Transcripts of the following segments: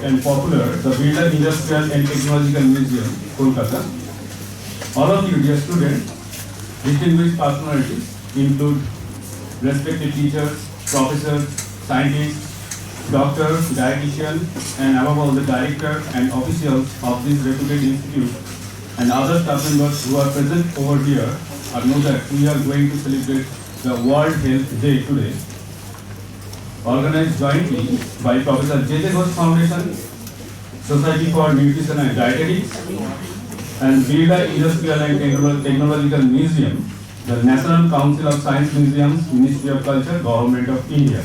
and popular, the Birla Industrial and Technological Museum, Kolkata. All of you, dear students, distinguished personalities include respected teachers, professors, scientists, doctors, dietitians, and above all the director and officials of this reputed institute and other staff members who are present over here are know that we are going to celebrate the World Health Day today, organized jointly by Professor J. Ghosh Foundation, Society for Nutrition and Dietetics, and Birla Industrial and Technological Museum, the National Council of Science Museums, Ministry of Culture, Government of India.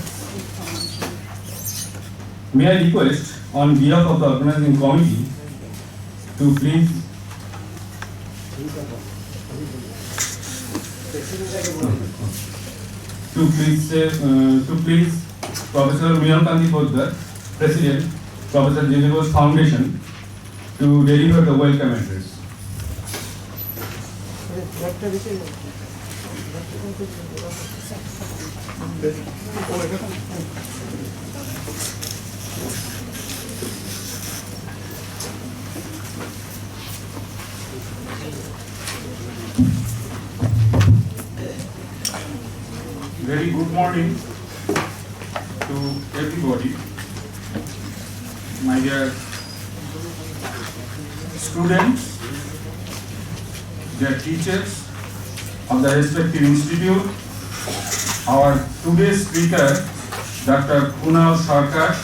May I request, on behalf of the organizing committee, to please Professor Miyankanti Poddar, President, Professor J. Ghosh Foundation, to deliver the welcome address. Very good morning to everybody, my dear students, dear teachers of the respective institute. Our today's speaker, Dr. Kunal Sarkar,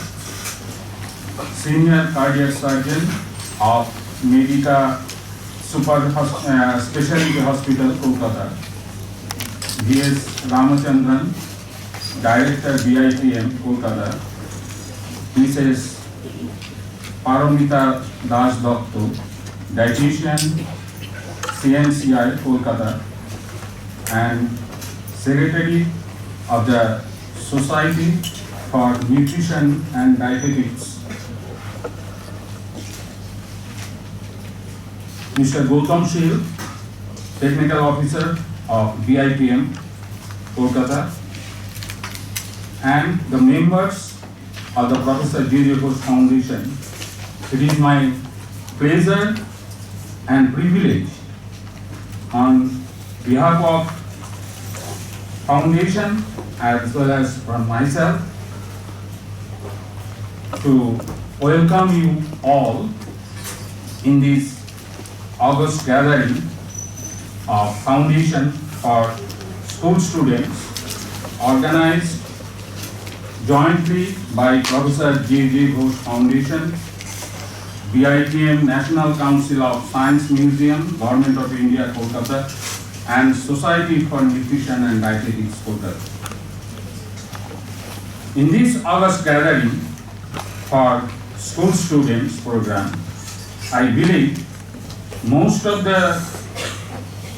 Senior Cardiac Surgeon of Medica Super Specialty Hospital, Kolkata. V.S. Ramachandran, Director BITM, Kolkata. Mrs. Paramita Das Dokto, Dietitian, CNCI, Kolkata, and Secretary of the Society for Nutrition and Dietetics. Mr. Gautam Shil, Technical Officer of BITM, Kolkata, and the members of the Professor J. Ghosh Foundation. It is my pleasure and privilege on behalf of Foundation as well as from myself to welcome you all in this August gathering of Foundation for School Students, organized jointly by Professor J. Ghosh Foundation, BITM National Council of Science Museum, Government of India, Kolkata, and Society for Nutrition and Dietetics, Kolkata. In this August gathering for school students program, I believe most of the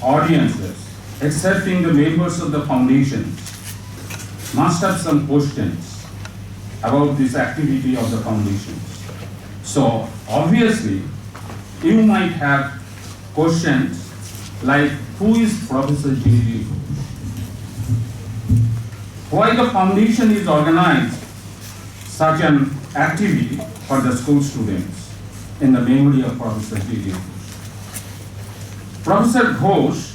audiences, excepting the members of the foundation, must have some questions about this activity of the foundation. So obviously, you might have questions like, who is Professor J. Why the foundation is organized such an activity for the school students in the memory of Professor J. Professor Ghosh,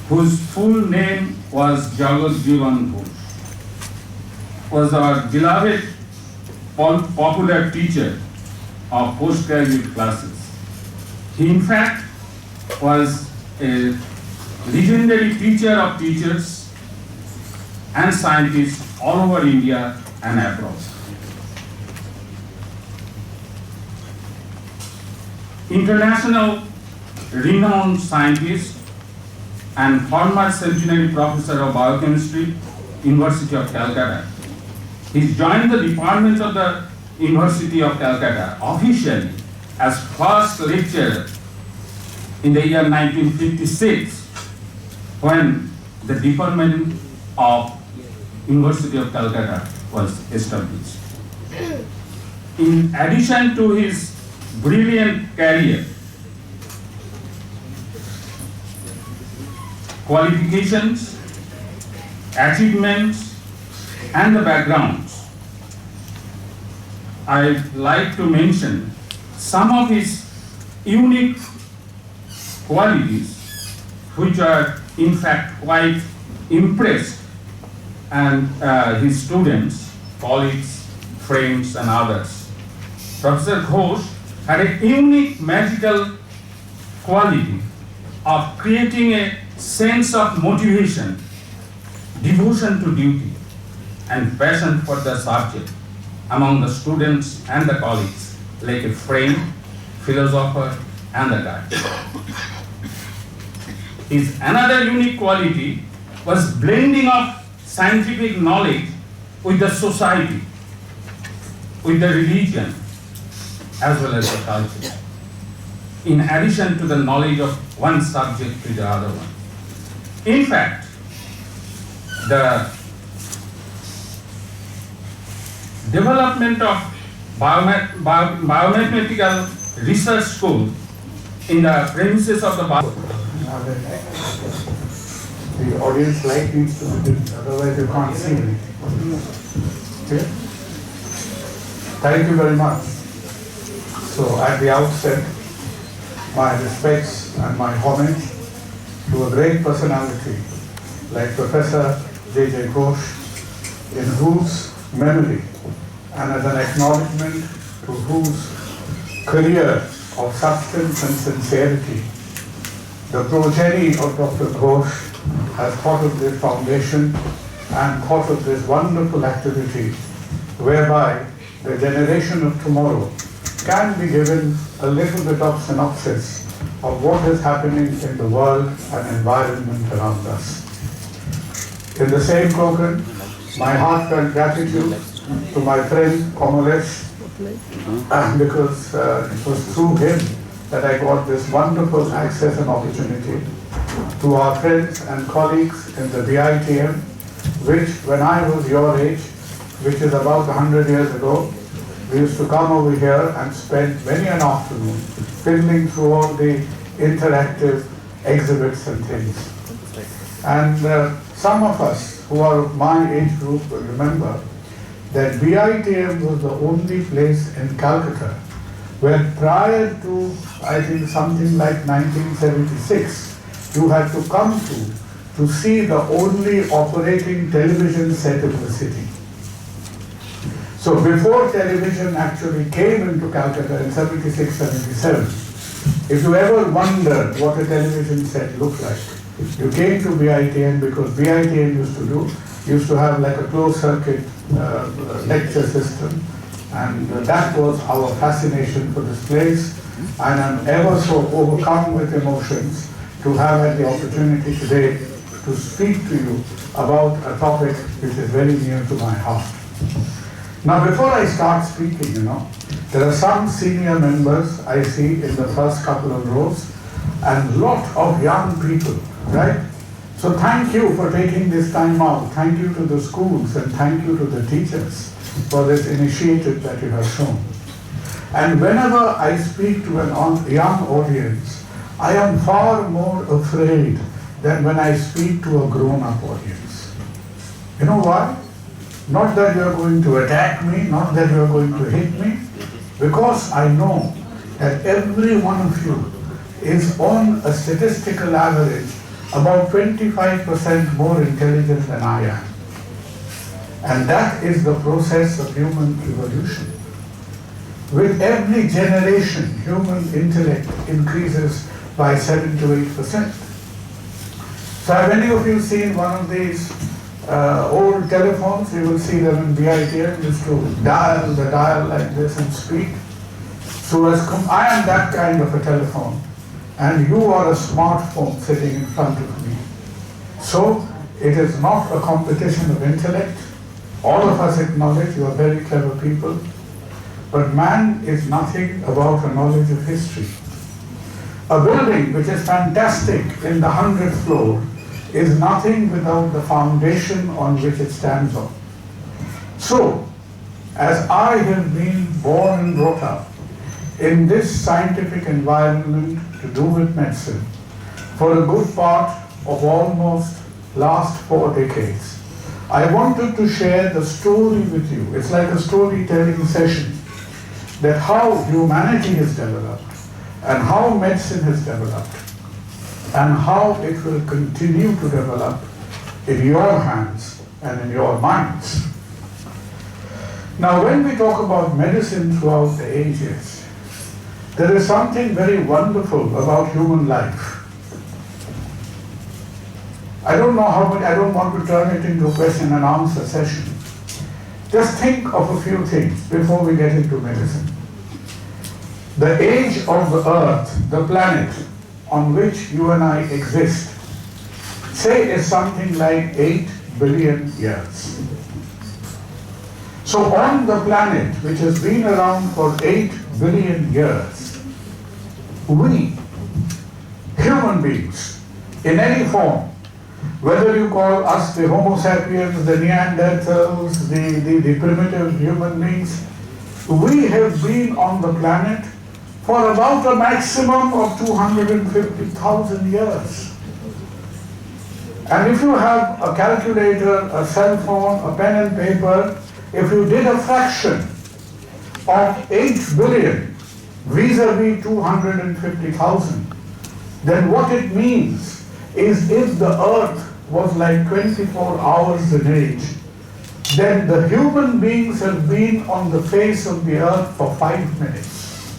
whose full name was Jagat Jivan Ghosh, was our beloved popular teacher of postgraduate classes. He in fact was a legendary teacher of teachers and scientists all over India and abroad. International renowned scientist and former centenary professor of biochemistry, University of Calcutta. He joined the department of the University of Calcutta officially as first lecturer in the year 1956, when the Department of University of Calcutta was established. In addition to his brilliant career, qualifications, achievements, and the backgrounds, I'd like to mention some of his unique qualities, which are in fact quite impressed and his students, colleagues, friends and others. Professor Ghosh had a unique magical quality of creating a sense of motivation, devotion to duty, and passion for the subject among the students and the colleagues, like a friend, philosopher, and a guide. His another unique quality was blending of scientific knowledge with the society, with the religion, as well as the culture, in addition to the knowledge of one subject to the other one. In fact, the development of biomathematical research school in the premises of the The audience light needs to be dim, otherwise you can't see anything. Okay? Thank you very much. So at the outset, my respects and my homage to a great personality like Professor J.J. Ghosh, in whose memory and as an acknowledgement to whose career of substance and sincerity, the progeny of Dr. Ghosh has thought of this foundation and thought of this wonderful activity whereby the generation of tomorrow can be given a little bit of synopsis of what is happening in the world and environment around us. In the same token, my heartfelt gratitude to my friend Komolesh, because it was through him that I got this wonderful access and opportunity to our friends and colleagues in the BITM, which when I was your age, which is about 100 years ago, we used to come over here and spend many an afternoon fiddling through all the interactive exhibits and things. And some of us who are of my age group will remember that BITM was the only place in Calcutta where prior to, I think, something like 1976, you had to come to see the only operating television set in the city. So before television actually came into Calcutta in 76, 77, if you ever wondered what a television set looked like, you came to BITM because BITM used to have like a closed circuit lecture system, and that was our fascination for this place. And I'm ever so overcome with emotions to have had the opportunity today to speak to you about a topic which is very near to my heart. Now, before I start speaking, there are some senior members I see in the first couple of rows and a lot of young people, right? So thank you for taking this time out. Thank you to the schools and thank you to the teachers for this initiative that you have shown. And whenever I speak to a young audience, I am far more afraid than when I speak to a grown-up audience. You know why? Not that you are going to attack me, not that you are going to hit me, because I know that every one of you is on a statistical average about 25% more intelligent than I am. And that is the process of human evolution. With every generation, human intellect increases by 7 to 8%. So have any of you seen one of these old telephones? You will see them in BITM, used to dial the dial like this and speak. So I am that kind of a telephone, and you are a smartphone sitting in front of me. So it is not a competition of intellect. All of us acknowledge you are very clever people, but man is nothing about a knowledge of history. A building which is fantastic in the 100th floor is nothing without the foundation on which it stands on. So, as I have been born and brought up in this scientific environment to do with medicine for a good part of almost last 4 decades, I wanted to share the story with you. It's like a storytelling session that how humanity has developed and how medicine has developed and how it will continue to develop in your hands and in your minds. Now, when we talk about medicine throughout the ages, there is something very wonderful about human life. I don't know how much, I don't want to turn it into a question and answer session. Just think of a few things before we get into medicine. The age of the earth, the planet on which you and I exist, say is something like 8 billion years. So on the planet, which has been around for 8 billion years, we, human beings, in any form, whether you call us the Homo sapiens, the Neanderthals, the primitive human beings, we have been on the planet for about a maximum of 250,000 years. And if you have a calculator, a cell phone, a pen and paper, if you did a fraction of 8 billion vis-a-vis 250,000, then what it means is if the earth was like 24 hours in age, then the human beings have been on the face of the earth for 5 minutes.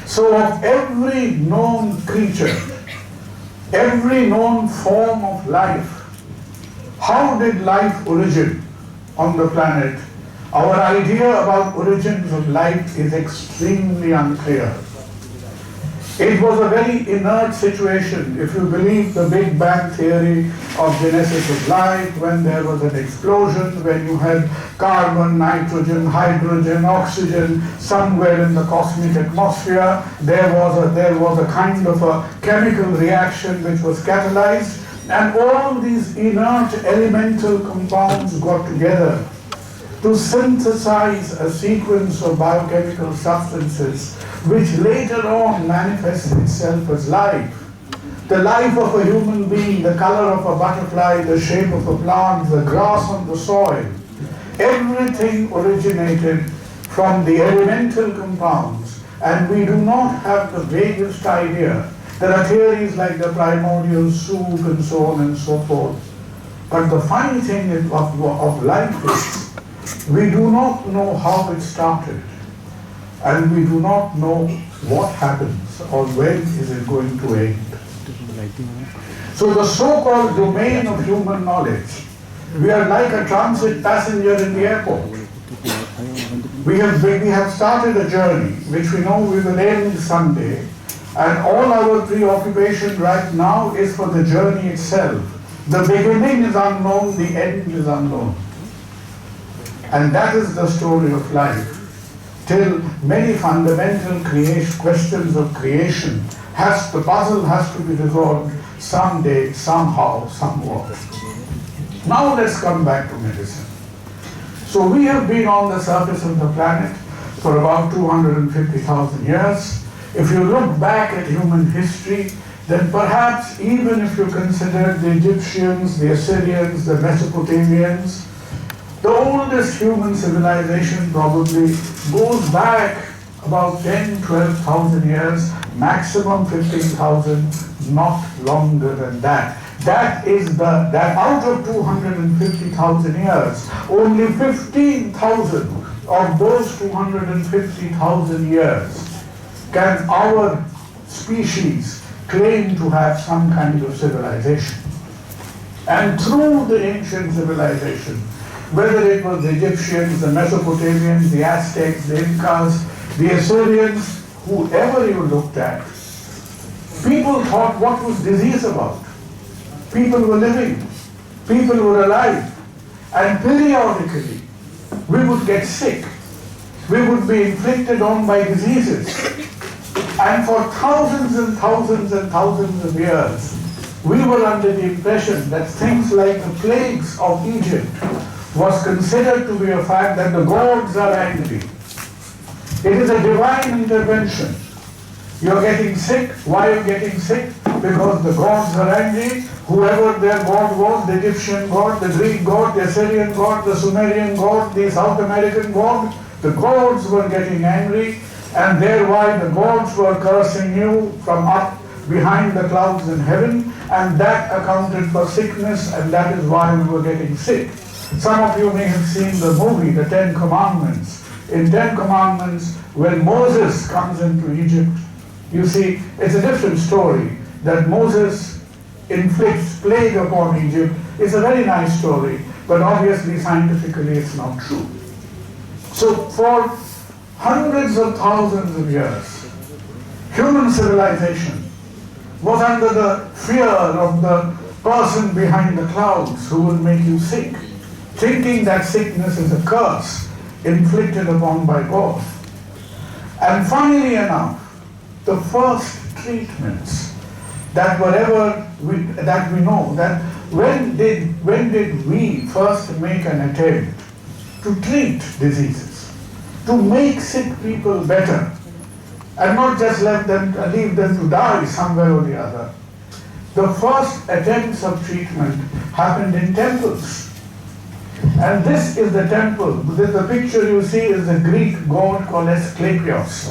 So of every known creature, every known form of life, how did life origin on the planet? Our idea about origins of life is extremely unclear. It was a very inert situation, if you believe the Big Bang theory of genesis of life, when there was an explosion, when you had carbon, nitrogen, hydrogen, oxygen, somewhere in the cosmic atmosphere, there was a kind of a chemical reaction which was catalyzed, and all these inert elemental compounds got together to synthesize a sequence of biochemical substances which later on manifests itself as life. The life of a human being, the color of a butterfly, the shape of a plant, the grass on the soil, everything originated from the elemental compounds, and we do not have the vaguest idea. There are theories like the primordial soup and so on and so forth. But the funny thing of life is, we do not know how it started, and we do not know what happens or when is it going to end. So the so-called domain of human knowledge, we are like a transit passenger in the airport. We have started a journey which we know we will end someday, and all our preoccupation right now is for the journey itself. The beginning is unknown, the end is unknown. And that is the story of life. Till many fundamental questions of creation, the puzzle has to be resolved someday, somehow, somewhat. Now let's come back to medicine. So we have been on the surface of the planet for about 250,000 years. If you look back at human history, then perhaps even if you consider the Egyptians, the Assyrians, the Mesopotamians, the oldest human civilization probably goes back about 10, 12,000 years, maximum 15,000, not longer than that. That out of 250,000 years, only 15,000 of those 250,000 years can our species claim to have some kind of civilization. And through the ancient civilization, whether it was the Egyptians, the Mesopotamians, the Aztecs, the Incas, the Assyrians, whoever you looked at, people thought what was disease about? People were living, people were alive, and periodically we would get sick, we would be inflicted on by diseases, and for thousands and thousands and thousands of years, we were under the impression that things like the plagues of Egypt was considered to be a fact that the gods are angry. It is a divine intervention. You're getting sick. Why are you getting sick? Because the gods are angry. Whoever their god was, the Egyptian god, the Greek god, the Assyrian god, the Sumerian god, the South American god, The gods were getting angry, and thereby the gods were cursing you from up behind the clouds in heaven, and that accounted for sickness, and that is why we were getting sick. Some of you may have seen the movie, The Ten Commandments. In Ten Commandments, when Moses comes into Egypt, you see, it's a different story, that Moses inflicts plague upon Egypt. It's a very nice story, but obviously scientifically it's not true. So for hundreds of thousands of years, human civilization was under the fear of the person behind the clouds who will make you sick, thinking that sickness is a curse inflicted upon by God. And funnily enough, the first treatments that we know, that when did we first make an attempt to treat diseases, to make sick people better, and not just leave them to die somewhere or the other. The first attempts of treatment happened in temples. And this is the temple. The picture you see is the Greek god called Asclepios.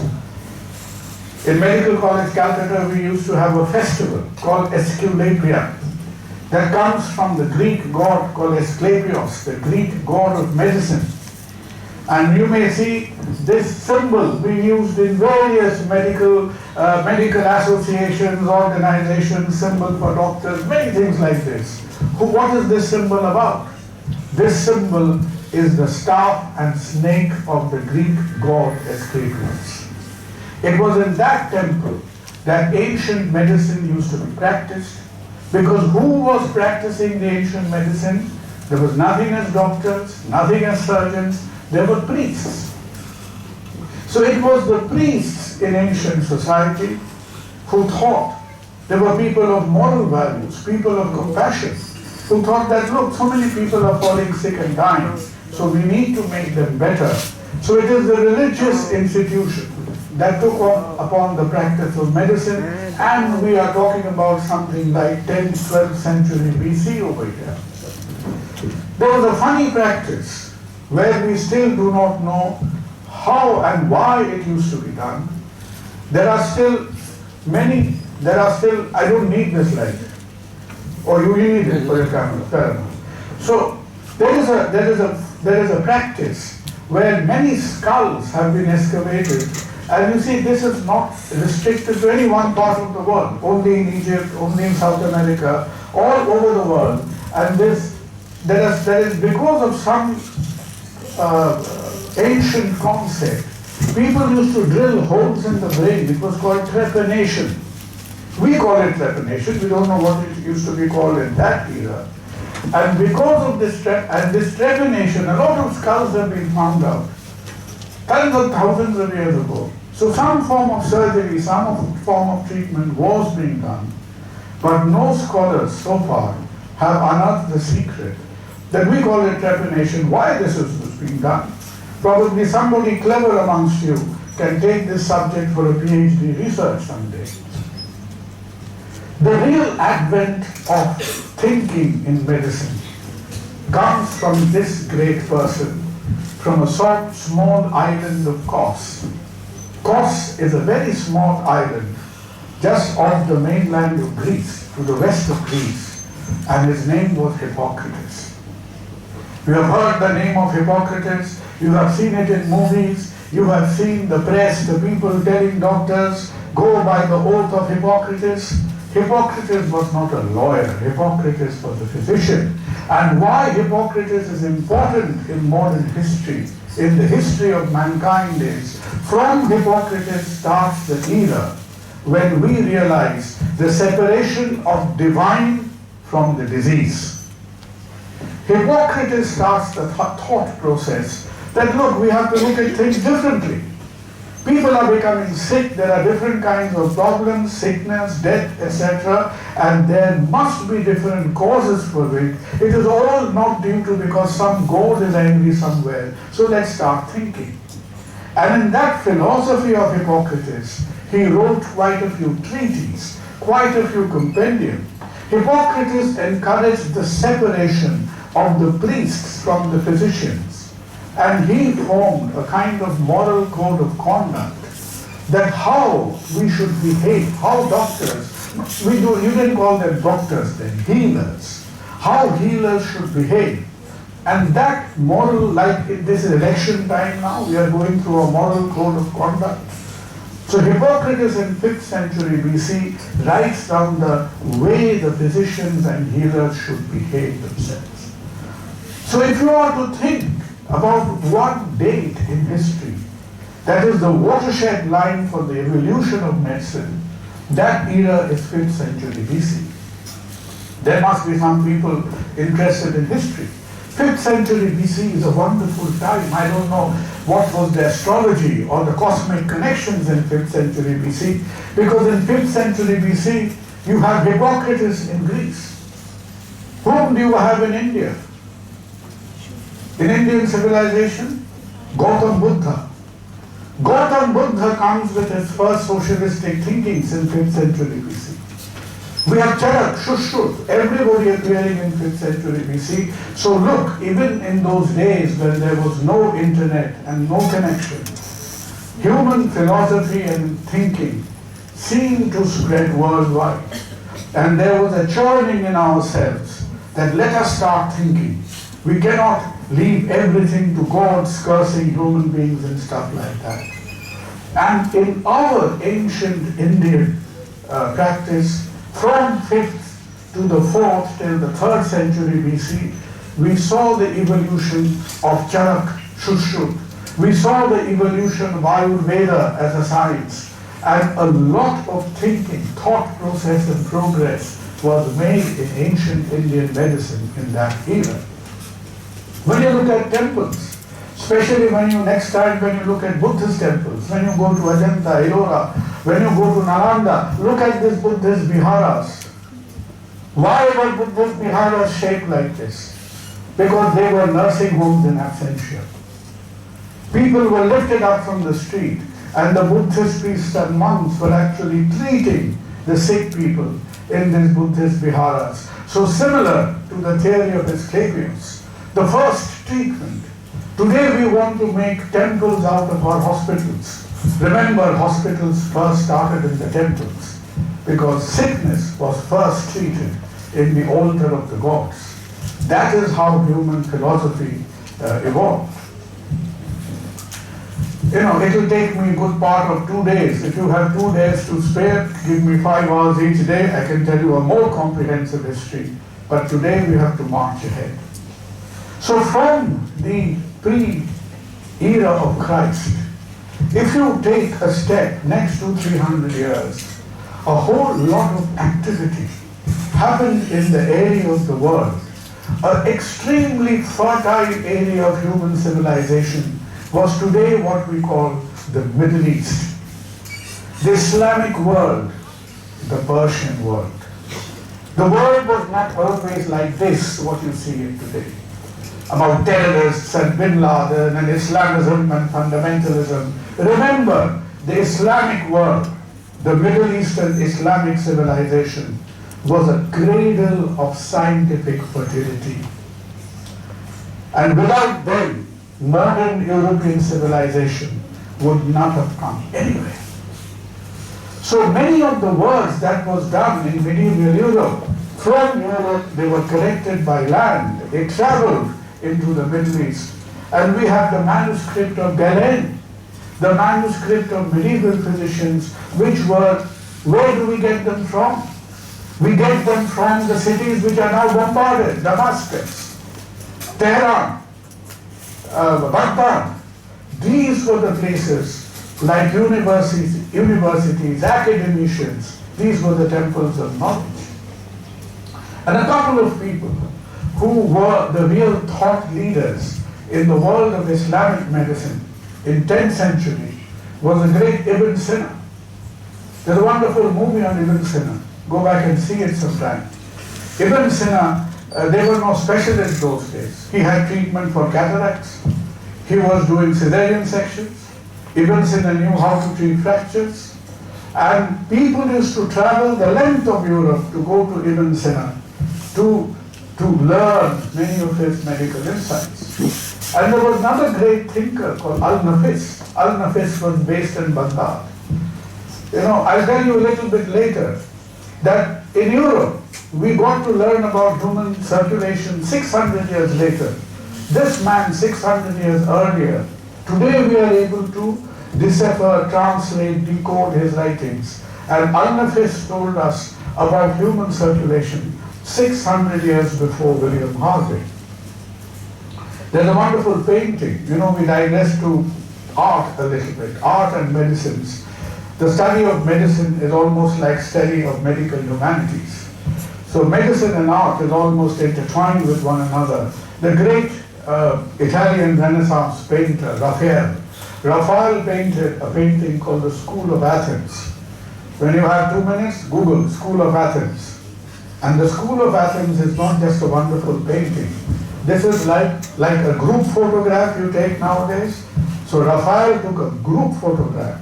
In Medical College Calcutta, we used to have a festival called Esculapia that comes from the Greek god called Asclepios, the Greek god of medicine. And you may see this symbol being used in various medical associations, organizations, symbol for doctors, many things like this. What is this symbol about? This symbol is the staff and snake of the Greek god Asclepios. It was in that temple that ancient medicine used to be practiced, because who was practicing the ancient medicine? There was nothing as doctors, nothing as surgeons, there were priests. So it was the priests in ancient society who thought, there were people of moral values, people of compassion, who thought that, look, so many people are falling sick and dying, so we need to make them better. So it is the religious institution that took upon the practice of medicine, and we are talking about something like 10th, 12th century BC over here. There was a funny practice where we still do not know how and why it used to be done. There are still, I don't need this light. Or you need it for your camera, fair enough. So there is a practice where many skulls have been excavated, and you see this is not restricted to any one part of the world, only in Egypt, only in South America, all over the world. And there is because of some ancient concept, people used to drill holes in the brain. It was called trepanation. We call it trepanation. We don't know what it used to be called in that era. And because of this trepanation, a lot of skulls have been found out, tens of thousands of years ago. So some form of surgery, some form of treatment was being done, but no scholars so far have unearthed the secret that we call it trepanation, why this was being done. Probably somebody clever amongst you can take this subject for a PhD research someday. The real advent of thinking in medicine comes from this great person, from a small island of Kos. Kos is a very small island just off the mainland of Greece, to the west of Greece, and his name was Hippocrates. You have heard the name of Hippocrates, you have seen it in movies, you have seen the press, the people telling doctors, go by the oath of Hippocrates. Hippocrates was not a lawyer, Hippocrates was a physician. And why Hippocrates is important in modern history, in the history of mankind, is from Hippocrates starts the era when we realize the separation of divine from the disease. Hippocrates starts the thought process that, look, we have to look at things differently. People are becoming sick, there are different kinds of problems, sickness, death, etc. And there must be different causes for it. It is all not due to because some god is angry somewhere. So let's start thinking. And in that philosophy of Hippocrates, he wrote quite a few treatises, quite a few compendiums. Hippocrates encouraged the separation of the priests from the physicians. And he formed a kind of moral code of conduct that how we should behave, how doctors, you didn't call them doctors then, healers, how healers should behave. And that moral, like this is election time now, we are going through a moral code of conduct. So Hippocrates in 5th century BC writes down the way the physicians and healers should behave themselves. So if you are to think about one date in history that is the watershed line for the evolution of medicine, that era is 5th century BC. There must be some people interested in history. 5th century BC is a wonderful time. I don't know what was the astrology or the cosmic connections in 5th century BC, because in 5th century BC you have Hippocrates in Greece. Whom do you have in India? In Indian civilization, Gautam Buddha. Gautam Buddha comes with his first socialistic thinkings in 5th century BC. We have Charak, Shushruth, everybody appearing in 5th century BC. So look, even in those days when there was no internet and no connection, human philosophy and thinking seemed to spread worldwide. And there was a churning in ourselves that let us start thinking. We cannot leave everything to gods cursing human beings and stuff like that. And in our ancient Indian practice, from 5th to the 4th till the 3rd century BC, we saw the evolution of Charak, Shushruth. We saw the evolution of Ayurveda as a science. And a lot of thinking, thought process and progress was made in ancient Indian medicine in that era. When you look at temples, especially next time when you look at Buddhist temples, when you go to Ajanta, Ellora, when you go to Nalanda, look at these Buddhist viharas. Why were Buddhist viharas shaped like this? Because they were nursing homes in absentia. People were lifted up from the street, and the Buddhist priests and monks were actually treating the sick people in these Buddhist viharas. So similar to the theory of Asclepius, the first treatment. Today we want to make temples out of our hospitals. Remember, hospitals first started in the temples because sickness was first treated in the altar of the gods. That is how human philosophy evolved. You know, it will take me a good part of 2 days. If you have 2 days to spare, give me 5 hours each day, I can tell you a more comprehensive history. But today we have to march ahead. So from the pre-era of Christ, if you take a step next to 300 years, a whole lot of activity happened in the area of the world. An extremely fertile area of human civilization was today what we call the Middle East. The Islamic world, the Persian world. The world was not always like this, what you see it today. About terrorists and Bin Laden and Islamism and fundamentalism. Remember, the Islamic world, the Middle Eastern Islamic civilization, was a cradle of scientific fertility. And without them, modern European civilization would not have come anywhere. So many of the works that was done in medieval Europe, from Europe they were collected by land, they traveled into the Middle East. And we have the manuscript of Galen, the manuscript of medieval physicians, which were, where do we get them from? We get them from the cities which are now bombarded, Damascus, Tehran, Baghdad. These were the places, like universities, academicians, these were the temples of knowledge. And a couple of people who were the real thought leaders in the world of Islamic medicine in 10th century was the great Ibn Sina. There's a wonderful movie on Ibn Sina. Go back and see it sometime. Ibn Sina, there were no specialists those days. He had treatment for cataracts. He was doing cesarean sections. Ibn Sina knew how to treat fractures. And people used to travel the length of Europe to go to Ibn Sina to learn many of his medical insights. And there was another great thinker called Al-Nafis. Al-Nafis was based in Baghdad. I'll tell you a little bit later that in Europe, we got to learn about human circulation 600 years later. This man 600 years earlier, today we are able to decipher, translate, decode his writings. And Al-Nafis told us about human circulation 600 years before William Harvey. There's a wonderful painting. We digress to art a little bit, art and medicines. The study of medicine is almost like study of medical humanities. So medicine and art is almost intertwined with one another. The great Italian Renaissance painter, Raphael painted a painting called the School of Athens. When you have 2 minutes, Google School of Athens. And the School of Athens is not just a wonderful painting. This is like a group photograph you take nowadays. So Raphael took a group photograph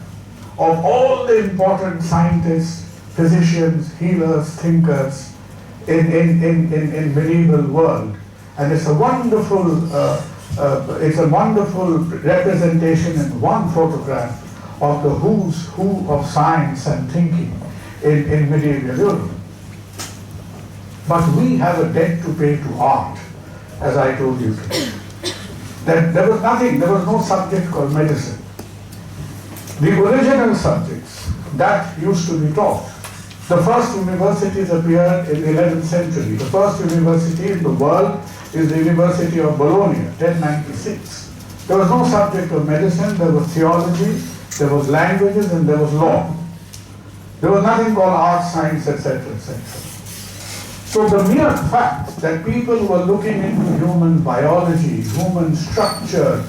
of all the important scientists, physicians, healers, thinkers in medieval world. And it's a wonderful representation in one photograph of the who's who of science and thinking in medieval Europe. But we have a debt to pay to art, as I told you today. That there was no subject called medicine. The original subjects that used to be taught. The first universities appeared in the 11th century. The first university in the world is the University of Bologna, 1096. There was no subject of medicine, there was theology, there was languages, and there was law. There was nothing called art, science, etc., etc. So the mere fact that people were looking into human biology, human structure,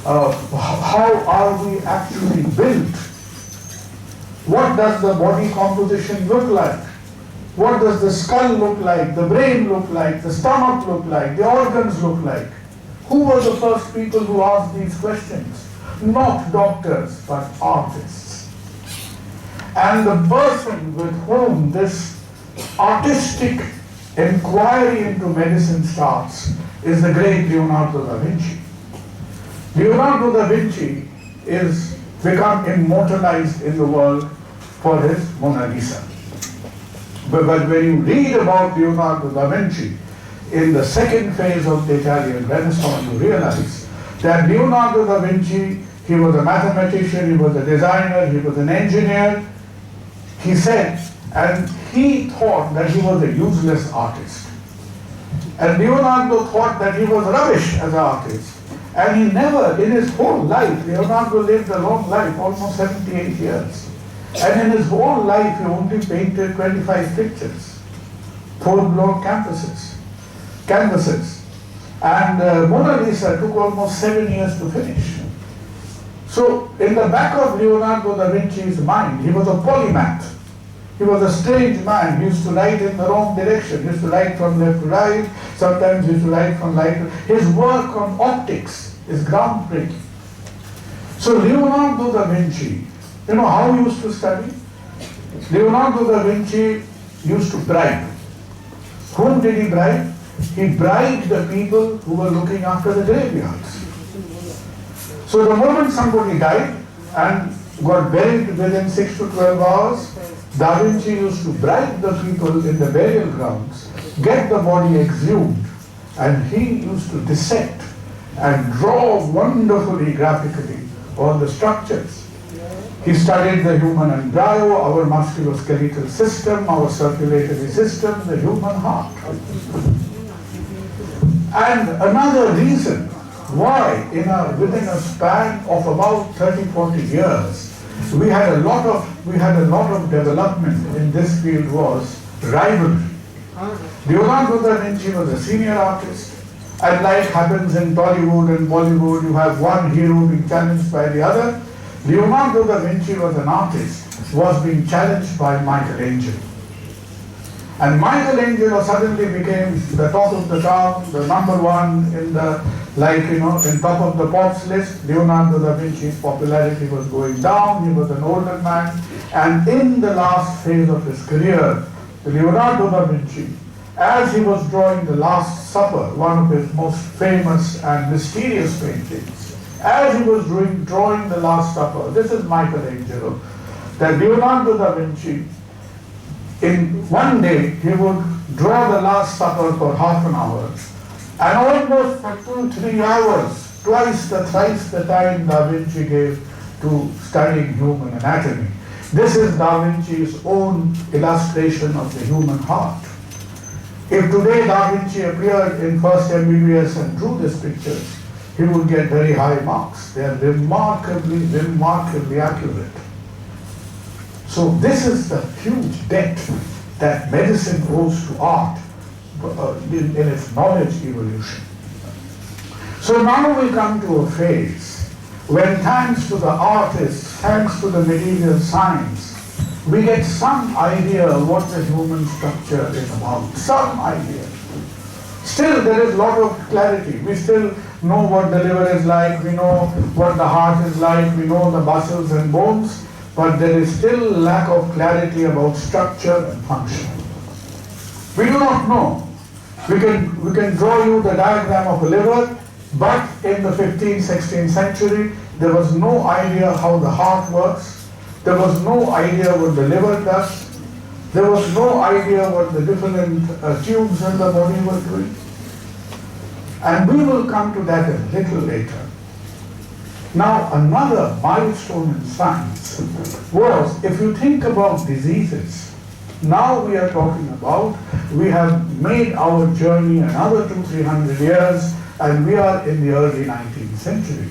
how are we actually built? What does the body composition look like? What does the skull look like, the brain look like, the stomach look like, the organs look like? Who were the first people who asked these questions? Not doctors, but artists. And the person with whom this artistic inquiry into medicine starts is the great Leonardo Da Vinci. Leonardo Da Vinci is become immortalized in the world for his Mona Lisa. But when you read about Leonardo da Vinci in the second phase of the Italian Renaissance, you realize that Leonardo da Vinci, he was a mathematician, he was a designer, he was an engineer. He said, and he thought that he was a useless artist. And Leonardo thought that he was rubbish as an artist. And he never, in his whole life, Leonardo lived a long life, almost 78 years. And in his whole life, he only painted 25 pictures, full-blown canvases. And Mona Lisa took almost 7 years to finish. So, in the back of Leonardo da Vinci's mind, he was a polymath. He was a strange man. He used to write in the wrong direction. He used to write from left to right. Sometimes he used to write from right to... His work on optics is groundbreaking. So Leonardo da Vinci, you know how he used to study? Leonardo da Vinci used to bribe. Whom did he bribe? He bribed the people who were looking after the graveyards. So the moment somebody died and got buried within 6 to 12 hours, Da Vinci used to bribe the people in the burial grounds, get the body exhumed, and he used to dissect and draw wonderfully graphically all the structures. He studied the human embryo, our musculoskeletal system, our circulatory system, the human heart. And another reason why within a span of about 30-40 years, we had a lot of development in this field was rivalry. Leonardo da Vinci was a senior artist, and like happens in Tollywood and Bollywood, you have one hero being challenged by the other. Leonardo da Vinci was an artist, was being challenged by Michelangelo. And Michelangelo suddenly became the top of the town, the number one in the, in top of the pops list. Leonardo da Vinci's popularity was going down. He was an older man. And in the last phase of his career, Leonardo da Vinci as he was drawing the Last Supper, one of his most famous and mysterious paintings, as he was drawing the Last Supper, this is Michelangelo, that Leonardo da Vinci, in one day, he would draw the Last Supper for half an hour, and almost for 2-3 hours, twice the thrice the time Da Vinci gave to studying human anatomy. This is Da Vinci's own illustration of the human heart. If today Da Vinci appeared in first MBBS and drew these pictures, he would get very high marks. They are remarkably, remarkably accurate. So this is the huge debt that medicine owes to art in its knowledge evolution. So now we come to a phase when, thanks to the artists, thanks to the material science, we get some idea of what the human structure is about, some idea. Still there is a lot of clarity. We still know what the liver is like, we know what the heart is like, we know the muscles and bones, but there is still lack of clarity about structure and function. We do not know. We can draw you the diagram of a liver, but in the 15th, 16th century, there was no idea how the heart works. There was no idea what the liver does. There was no idea what the different tubes in the body were doing. And we will come to that a little later. Now, another milestone in science was, if you think about diseases, now we are talking about, we have made our journey another 200-300 years, and we are in the early 19th century.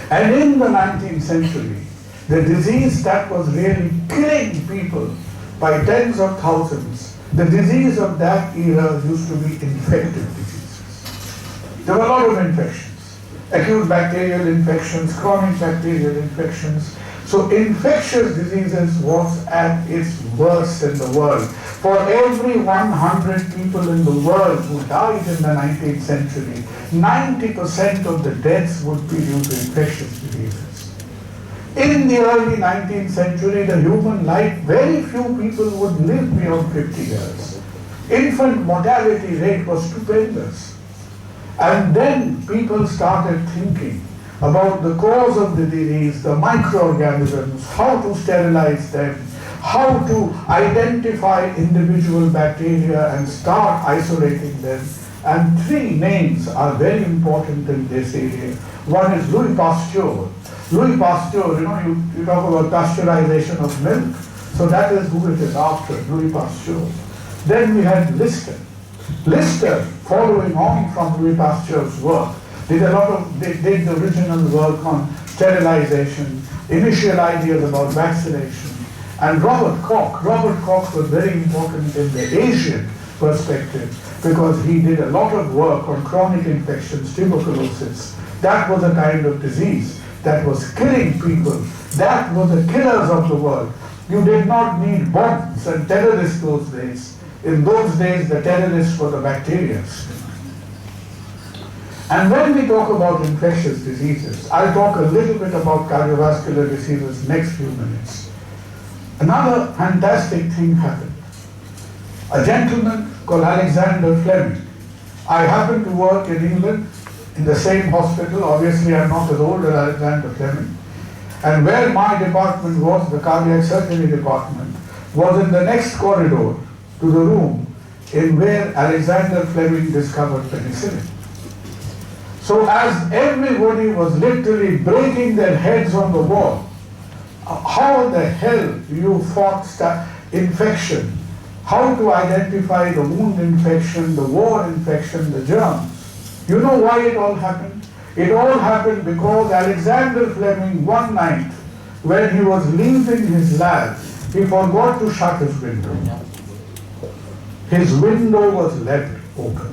And in the 19th century, the disease that was really killing people by tens of thousands, the disease of that era used to be infective diseases. There were a lot of infections. Acute bacterial infections, chronic bacterial infections. So infectious diseases was at its worst in the world. For every 100 people in the world who died in the 19th century, 90% of the deaths would be due to infectious diseases. In the early 19th century, the human life, very few people would live beyond 50 years. Infant mortality rate was stupendous. And then people started thinking about the cause of the disease, the microorganisms, how to sterilize them, how to identify individual bacteria and start isolating them. And three names are very important in this area. One is Louis Pasteur. Louis Pasteur, you talk about pasteurization of milk, so that is who it is after, Louis Pasteur. Then we had Lister. Lister, following on from Louis Pasteur's work, did the original work on sterilization, initial ideas about vaccination. And Robert Koch was very important in the Asian perspective because he did a lot of work on chronic infections, tuberculosis. That was a kind of disease that was killing people. That was the killers of the world. You did not need bombs and terrorists those days. In those days, the terrorists were the bacteria. And when we talk about infectious diseases, I'll talk a little bit about cardiovascular diseases next few minutes. Another fantastic thing happened. A gentleman called Alexander Fleming. I happened to work in England in the same hospital. Obviously, I'm not as old as Alexander Fleming. And where my department was, the cardiac surgery department, was in the next corridor to the room in where Alexander Fleming discovered penicillin. So as everybody was literally breaking their heads on the wall, how the hell you fought infection, how to identify the wound infection, the war infection, the germs. You know why it all happened? It all happened because Alexander Fleming one night, when he was leaving his lab, he forgot to shut his window. His window was left open.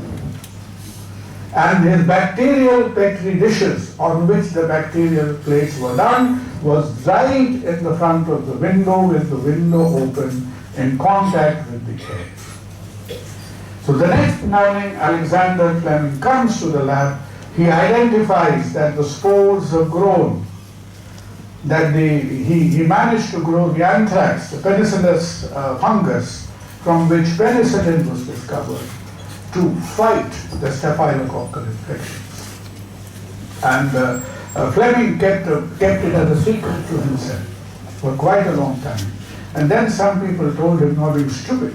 And his bacterial petri dishes on which the bacterial plates were done was right in the front of the window with the window open in contact with the air. So the next morning, Alexander Fleming comes to the lab. He identifies that the spores have grown, that he managed to grow the anthrax, the penicillus fungus, from which penicillin was discovered to fight the staphylococcal infections. And Fleming kept it as a secret to himself for quite a long time. And then some people told him, "No, being stupid.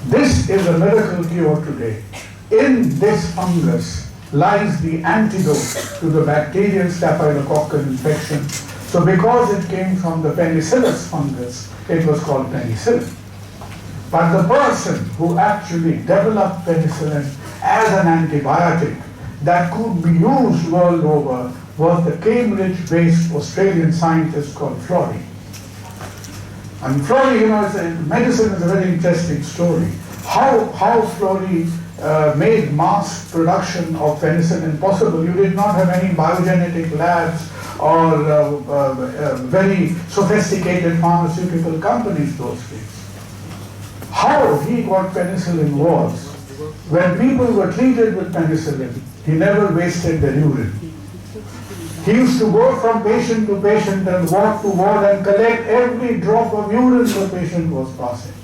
This is a miracle cure today. In this fungus lies the antidote to the bacterial staphylococcal infection." So because it came from the penicillus fungus, it was called penicillin. But the person who actually developed penicillin as an antibiotic that could be used world over was the Cambridge-based Australian scientist called Florey. And Florey, medicine is a very interesting story. How Florey made mass production of penicillin possible. You did not have any biogenetic labs or very sophisticated pharmaceutical companies those days. How he got penicillin was, when people were treated with penicillin, he never wasted their urine. He used to go from patient to patient and ward to ward and collect every drop of urine the patient was passing.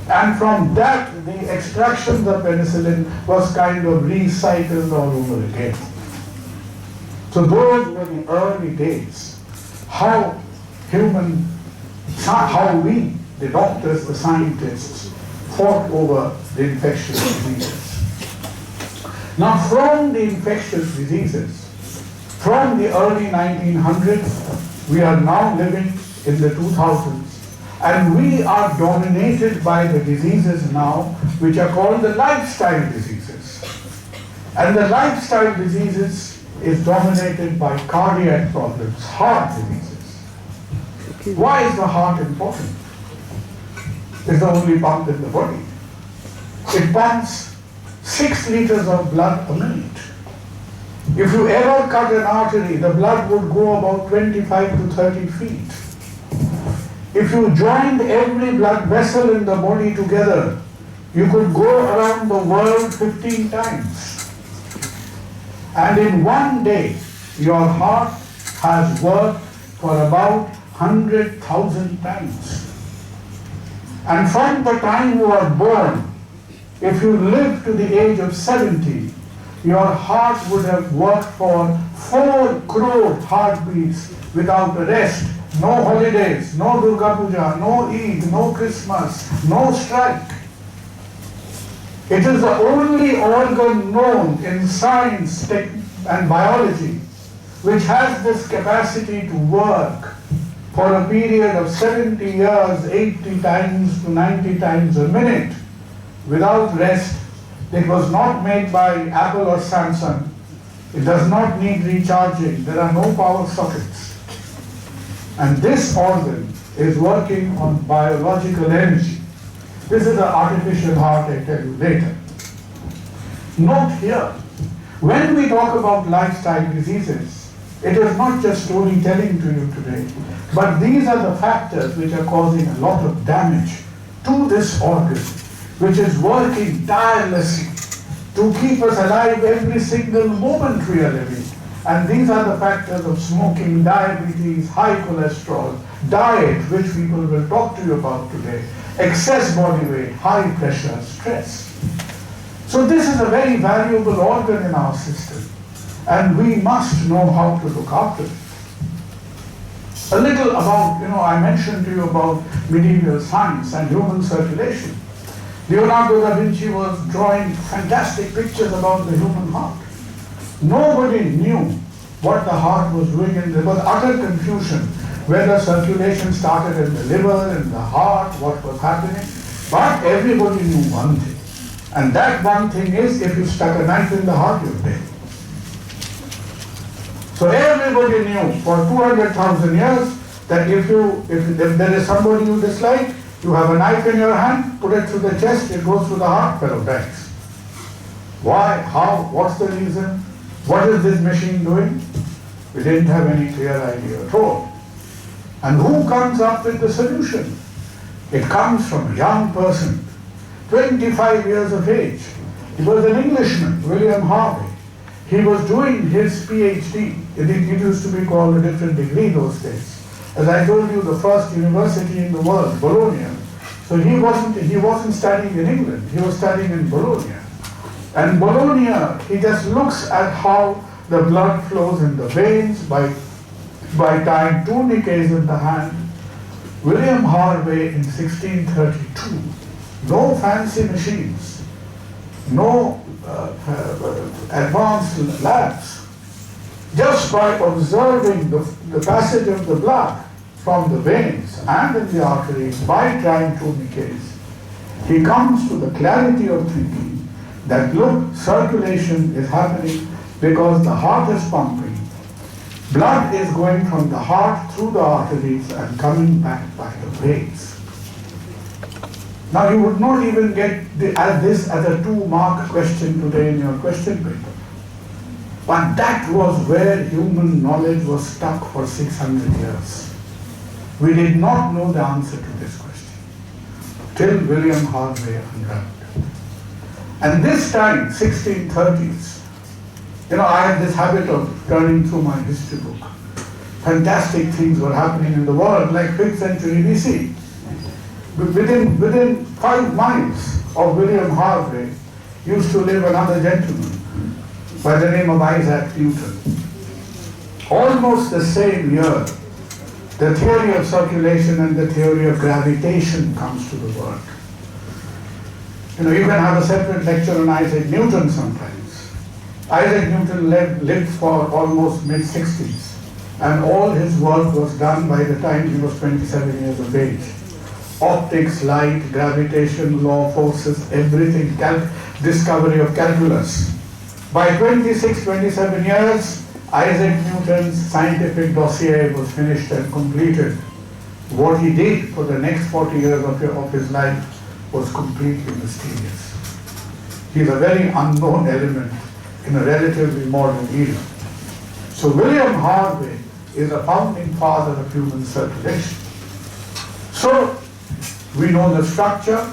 And from that, the extractions of penicillin was kind of recycled all over again. So those were the early days. How we, the doctors, the scientists, fought over the infectious diseases. Now from the infectious diseases, from the early 1900s, we are now living in the 2000s, and we are dominated by the diseases now which are called the lifestyle diseases. And the lifestyle diseases is dominated by cardiac problems, heart diseases. Why is the heart important? It's the only pump in the body. It pumps 6 liters of blood a minute. If you ever cut an artery, the blood would go about 25 to 30 feet. If you joined every blood vessel in the body together, you could go around the world 15 times. And in one day, your heart has worked for about 100,000 times. And from the time you are born, if you live to the age of 70, your heart would have worked for 4 crore heartbeats without a rest. No holidays, no Durga Puja, no Eid, no Christmas, no strike. It is the only organ known in science and biology which has this capacity to work for a period of 70 years, 80 times to 90 times a minute without rest. It was not made by Apple or Samsung. It does not need recharging. There are no power sockets. And this organ is working on biological energy. This is an artificial heart, I tell you later. Note here, when we talk about lifestyle diseases, it is not just storytelling to you today, but these are the factors which are causing a lot of damage to this organ, which is working tirelessly to keep us alive every single moment we are living. And these are the factors of smoking, diabetes, high cholesterol, diet, which people will talk to you about today, excess body weight, high pressure, stress. So this is a very valuable organ in our system, and we must know how to look after it. A little about, I mentioned to you about medieval science and human circulation. Leonardo Da Vinci was drawing fantastic pictures about the human heart. Nobody knew what the heart was doing, and there was utter confusion whether circulation started in the liver, in the heart, what was happening. But everybody knew one thing, and that one thing is, if you stuck a knife in the heart, you're dead. So everybody knew for 200,000 years that if there is somebody you dislike, you have a knife in your hand, put it through the chest, it goes through the heart, fellow dies. Why? How? What's the reason? What is this machine doing? We didn't have any clear idea at all. And who comes up with the solution? It comes from a young person, 25 years of age. He was an Englishman, William Harvey. He was doing his PhD. It used to be called a different degree those days. As I told you, the first university in the world, Bologna, So he wasn't studying in England, he was studying in Bologna. And Bologna, he just looks at how the blood flows in the veins by tying tourniquets in the hand. William Harvey in 1632, no fancy machines, no advanced labs, just by observing the passage of the blood from the veins and in the arteries by trying tourniquets, he comes to the clarity of thinking that look, circulation is happening because the heart is pumping. Blood is going from the heart through the arteries and coming back by the veins. Now you would not even get this as a 2-mark question today in your question paper. But that was where human knowledge was stuck for 600 years. We did not know the answer to this question till William Harvey unraveled. And this time, 1630s, I had this habit of turning through my history book. Fantastic things were happening in the world, like 5th century BC. Within 5 miles of William Harvey used to live another gentleman by the name of Isaac Newton. Almost the same year, the theory of circulation and the theory of gravitation comes to the world. You can have a separate lecture on Isaac Newton sometimes. Isaac Newton lived for almost mid-60s, and all his work was done by the time he was 27 years of age. Optics, light, gravitation, law, forces, everything, discovery of calculus. By 26, 27 years, Isaac Newton's scientific dossier was finished and completed. What he did for the next 40 years of his life was completely mysterious. He's a very unknown element in a relatively modern era. So William Harvey is a founding father of human circulation. So we know the structure.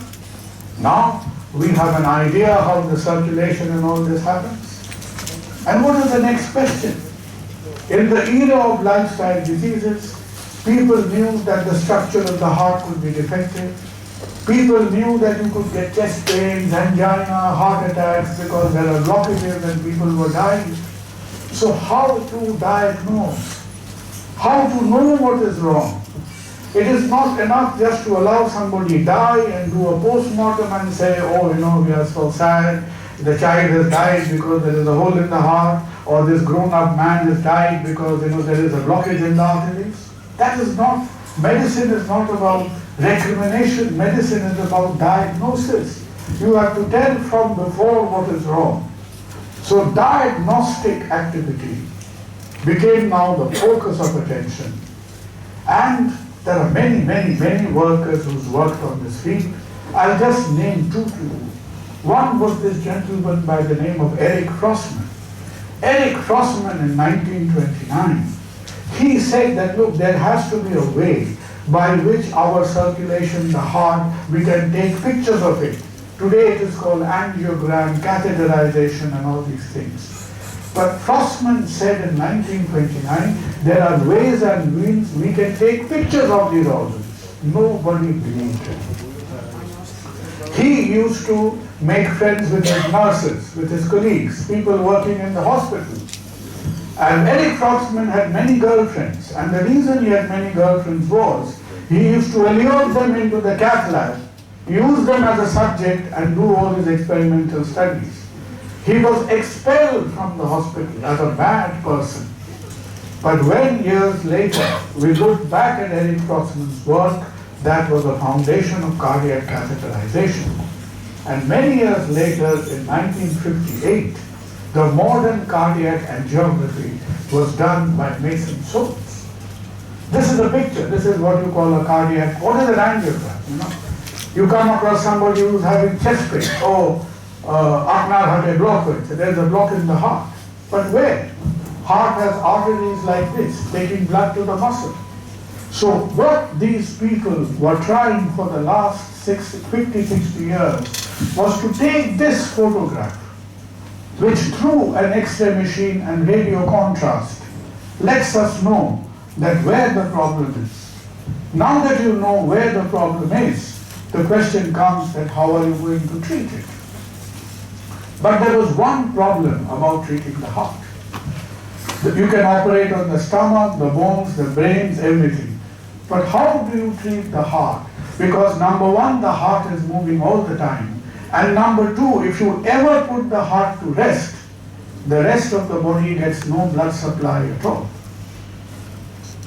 Now we have an idea how the circulation and all this happens. And what is the next question? In the era of lifestyle diseases, people knew that the structure of the heart could be defective. People knew that you could get chest pains, angina, heart attacks because there are blockages and people were dying. So how to diagnose? How to know what is wrong? It is not enough just to allow somebody die and do a post-mortem and say, we are so sad, the child has died because there is a hole in the heart, or this grown-up man has died because there is a blockage in the arteries. That is not, medicine is not about recrimination, medicine is about diagnosis. You have to tell from before what is wrong. So diagnostic activity became now the focus of attention. And there are many, many, many workers who's worked on this field. I'll just name 2 to you. One was this gentleman by the name of Eric Frossman. Eric Frossman in 1929, he said that, look, there has to be a way by which our circulation, the heart, we can take pictures of it. Today it is called angiogram, catheterization and all these things. But Frossman said in 1929, there are ways and means we can take pictures of these organs. Nobody believed him. He used to make friends with his nurses, with his colleagues, people working in the hospital. And Eric Frossman had many girlfriends, and the reason he had many girlfriends was he used to allure them into the cath lab, use them as a subject and do all his experimental studies. He was expelled from the hospital as a bad person. But when years later we look back at Eric Frossman's work, that was a foundation of cardiac catheterization. And many years later, in 1958, the modern cardiac angiography was done by Mason Soames. This is a picture. This is what you call a cardiac. What is an angiogram? You come across somebody who's having chest pain. Apnar had a blockage. There's a block in the heart. But where? Heart has arteries like this, taking blood to the muscle. So what these people were trying for the last 50, 60 years was to take this photograph, which through an X-ray machine and radio contrast lets us know that where the problem is. Now that you know where the problem is, the question comes that how are you going to treat it? But there was one problem about treating the heart. That you can operate on the stomach, the bones, the brains, everything. But how do you treat the heart? Because number one, the heart is moving all the time. And number two, if you ever put the heart to rest, the rest of the body gets no blood supply at all.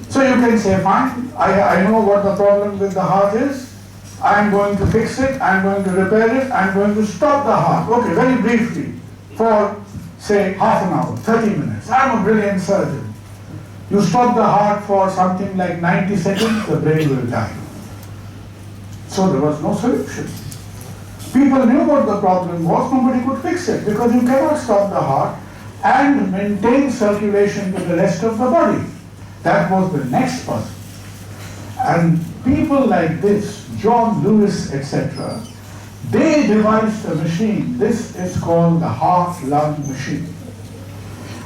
So you can say, fine, I know what the problem with the heart is. I'm going to fix it, I'm going to repair it, I'm going to stop the heart. Okay, very briefly, for say half an hour, 30 minutes. I'm a brilliant surgeon. You stop the heart for something like 90 seconds, the brain will die. So there was no solution. People knew what the problem was, nobody could fix it because you cannot stop the heart and maintain circulation to the rest of the body. That was the next puzzle. And people like this, John Lewis, etc., they devised a machine. This is called the heart-lung machine.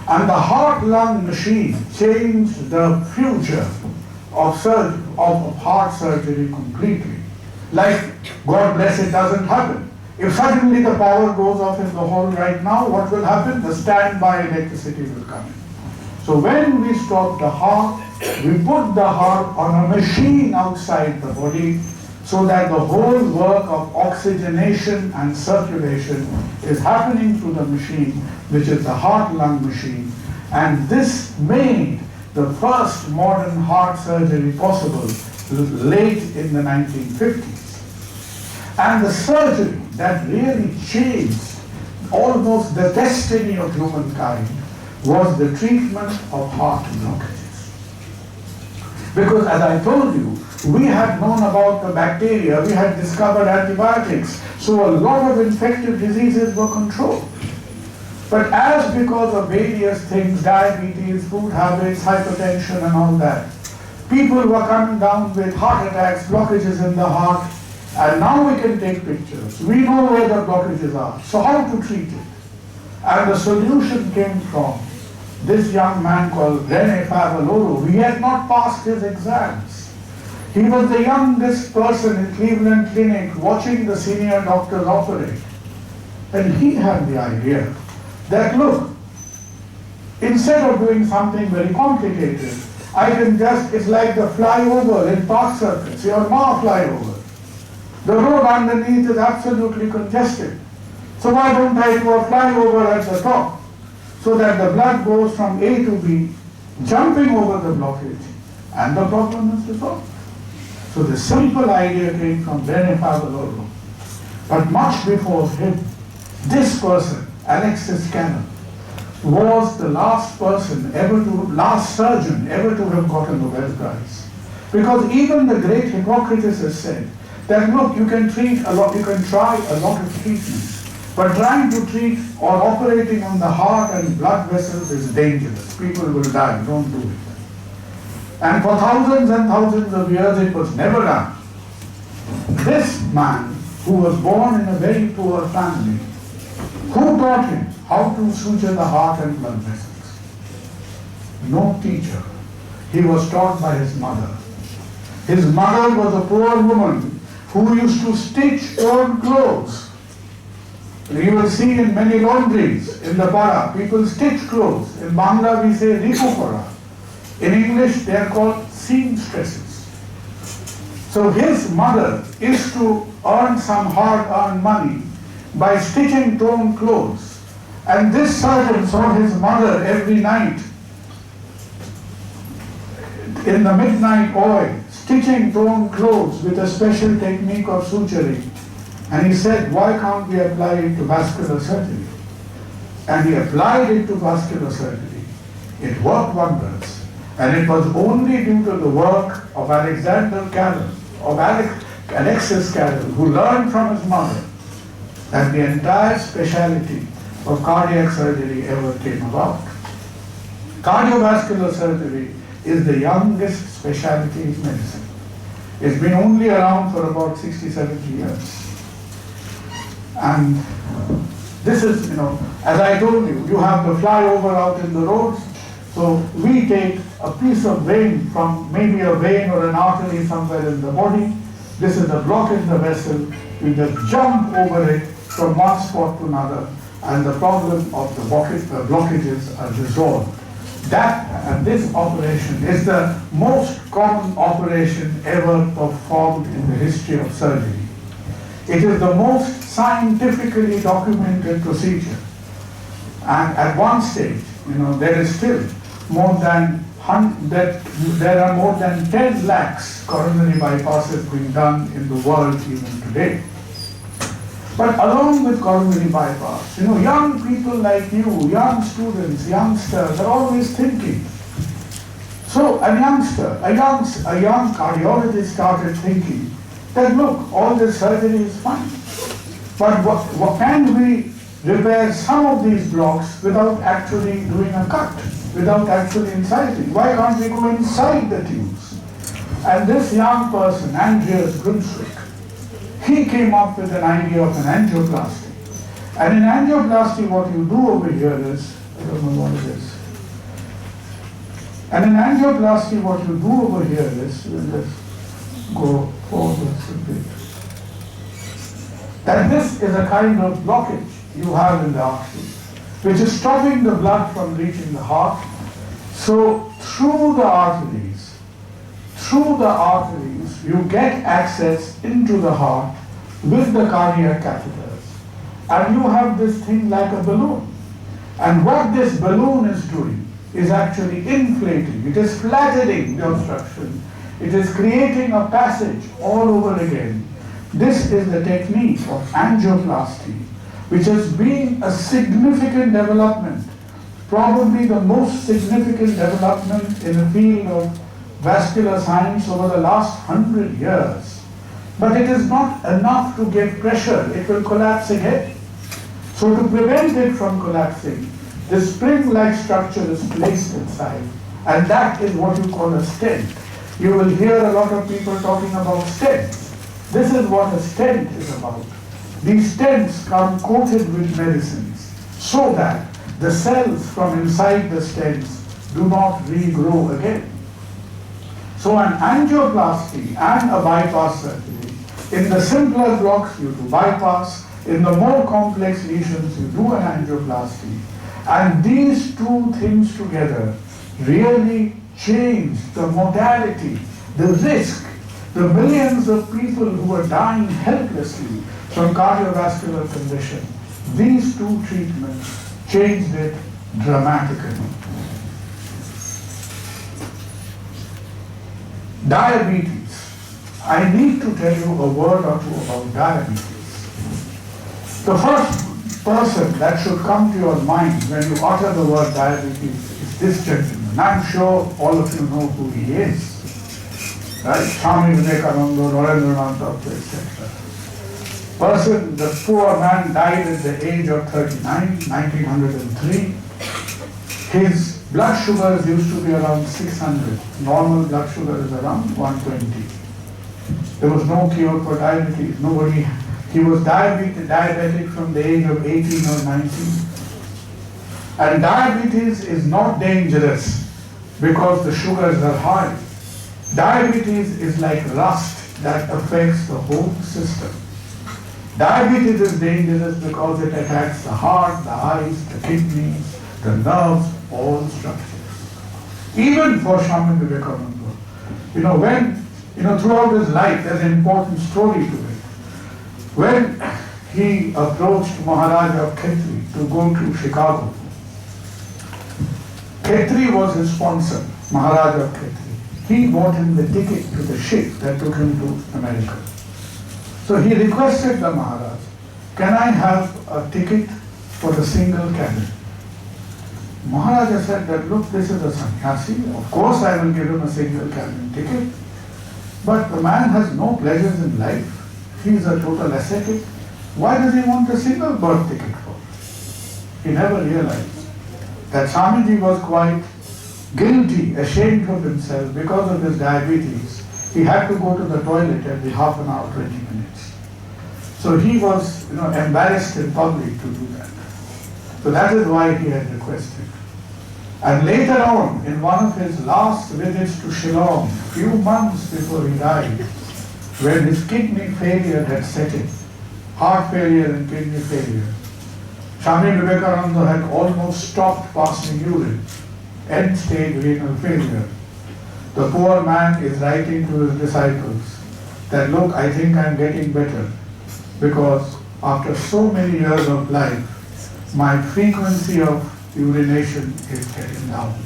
And the heart-lung machine changed the future of heart surgery completely. Like, God bless it, doesn't happen. If suddenly the power goes off in the hall right now, what will happen? The standby electricity will come in. So when we stop the heart, we put the heart on a machine outside the body so that the whole work of oxygenation and circulation is happening through the machine, which is the heart-lung machine. And this made the first modern heart surgery possible late in the 1950s. And the surgery that really changed almost the destiny of humankind was the treatment of heart blockages. Because as I told you, we had known about the bacteria, we had discovered antibiotics, so a lot of infectious diseases were controlled. But as because of various things, diabetes, food habits, hypertension and all that, people were coming down with heart attacks, blockages in the heart, and now we can take pictures. We know where the blockages are. So how to treat it? And the solution came from this young man called Rene Favaloro. He had not passed his exams. He was the youngest person in Cleveland Clinic watching the senior doctors operate. And he had the idea that, look, instead of doing something very complicated, I can just, it's like the flyover in park circuits, your Mars flyover. The road underneath is absolutely congested. So why don't I do a flyover at the top so that the blood goes from A to B, jumping over the blockage, and the problem is resolved. So the simple idea came from Rene Favaloro. But much before him, this person, Alexis Cannon, was the last surgeon ever to have got a Nobel Prize. Because even the great Hippocrates has said that, look, you can try a lot of treatments, but trying to treat or operating on the heart and blood vessels is dangerous. People will die, don't do it. And for thousands and thousands of years it was never done. This man, who was born in a very poor family, who taught him how to suture the heart and blood vessels? No teacher. He was taught by his mother. His mother was a poor woman who used to stitch torn clothes. You will see in many laundries in the para, people stitch clothes. In Bangla we say rikupara. In English they are called seamstresses. So his mother used to earn some hard-earned money by stitching torn clothes. And this surgeon saw his mother every night in the midnight oil, stitching torn clothes with a special technique of suturing. And he said, why can't we apply it to vascular surgery? And he applied it to vascular surgery. It worked wonders. And it was only due to the work of Alexander Callan, of Alexis Callan, who learned from his mother, that the entire specialty of cardiac surgery ever came about. Cardiovascular surgery is the youngest specialty in medicine. It's been only around for about 60, 70 years. And this is, as I told you, you have the flyover out in the roads. So we take a piece of vein from maybe a vein or an artery somewhere in the body. This is a block in the vessel. You just jump over it from one spot to another, and the problem of the blockages are resolved. That and this operation is the most common operation ever performed in the history of surgery. It is the most scientifically documented procedure. And at one stage, there is still there are more than 10 lakhs coronary bypasses being done in the world even today. But along with coronary bypass, young people like you, young students, youngsters are always thinking. So a young cardiologist started thinking that look, all this surgery is fine. But what can we repair some of these blocks without actually doing a cut, without actually inciting? Why can't we go inside the tubes? And this young person, Andreas Brunswick, he came up with an idea of an angioplasty. And in angioplasty, what you do over here is, I don't know what it is. And in angioplasty, what you do over here is, let's go forward a bit. That this is a kind of blockage you have in the artery, which is stopping the blood from reaching the heart. So through the arteries, you get access into the heart with the cardiac catheters. And you have this thing like a balloon. And what this balloon is doing is actually inflating. It is flattening the obstruction. It is creating a passage all over again. This is the technique of angioplasty, which has been a significant development, probably the most significant development in the field of vascular science over the last 100 years. But it is not enough to give pressure, it will collapse again. So to prevent it from collapsing, the spring-like structure is placed inside, and that is what you call a stent. You will hear a lot of people talking about stents. This is what a stent is about. These stents come coated with medicines so that the cells from inside the stents do not regrow again. So an angioplasty and a bypass surgery, in the simpler blocks you do bypass, in the more complex lesions you do an angioplasty. And these two things together really change the mortality, the risk, the millions of people who are dying helplessly from cardiovascular condition. These two treatments changed it dramatically. Diabetes. I need to tell you a word or two about diabetes. The first person that should come to your mind when you utter the word diabetes is this gentleman. I'm sure all of you know who he is. Right? Swami Vivekananda, Narendranath Thakur, etc. The poor man died at the age of 39, 1903. His blood sugars used to be around 600. Normal blood sugar is around 120. There was no cure for diabetes. He was diabetic from the age of 18 or 19. And diabetes is not dangerous because the sugars are high. Diabetes is like rust that affects the whole system. Diabetes is dangerous because it attacks the heart, the eyes, the kidneys, the nerves, all structures. Even for Swami Vivekananda. Throughout his life, there's an important story to it. When he approached Maharaja of Khetri to go to Chicago, Khetri was his sponsor, Maharaja of Khetri. He bought him the ticket to the ship that took him to America. So he requested the Maharaj, can I have a ticket for the single cabin? Maharaja said that, look, this is a sannyasi. Of course I will give him a single cabin ticket. But the man has no pleasures in life. He is a total ascetic. Why does he want a single berth ticket for? He never realized that Swamiji was quite guilty, ashamed of himself because of his diabetes. He had to go to the toilet every half an hour, 20 minutes. So he was, embarrassed in public to do that. So that is why he had requested. And later on, in one of his last visits to Shillong, a few months before he died, when his kidney failure had set in, heart failure and kidney failure. Swami Vivekananda had almost stopped passing urine, end-stage renal failure. The poor man is writing to his disciples that, look, I think I'm getting better because after so many years of life, my frequency of urination is getting down.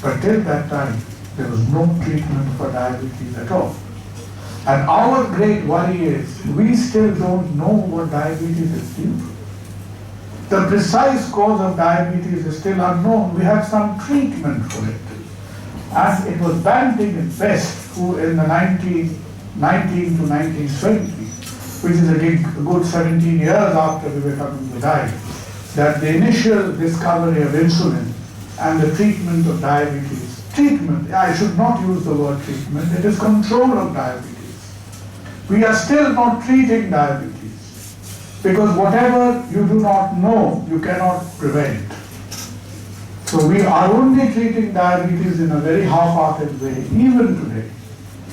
But till that time, there was no treatment for diabetes at all. And our great worry is, we still don't know what diabetes is due to. The precise cause of diabetes is still unknown. We have some treatment for it. And it was Banting and Best who in the 1919 to 1920, which is a good 17 years after Vivekananda died, that the initial discovery of insulin and the treatment of diabetes, treatment, I should not use the word treatment, it is control of diabetes. We are still not treating diabetes because whatever you do not know, you cannot prevent. So we are only treating diabetes in a very half-hearted way, even today,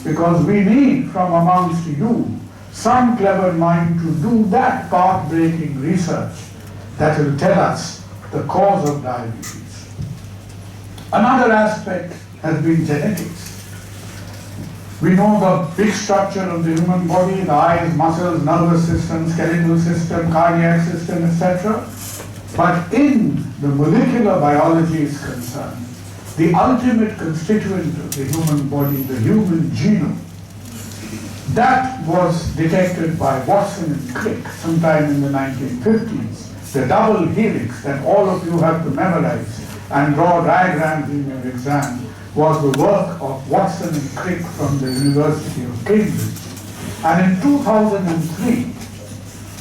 because we need from amongst you some clever mind to do that path-breaking research that will tell us the cause of diabetes. Another aspect has been genetics. We know the big structure of the human body, the eyes, muscles, nervous system, skeletal system, cardiac system, etc. But in the molecular biology is concerned, the ultimate constituent of the human body, the human genome, that was detected by Watson and Crick sometime in the 1950s. The double helix that all of you have to memorize and draw diagrams in your exam was the work of Watson and Crick from the University of Cambridge. And in 2003,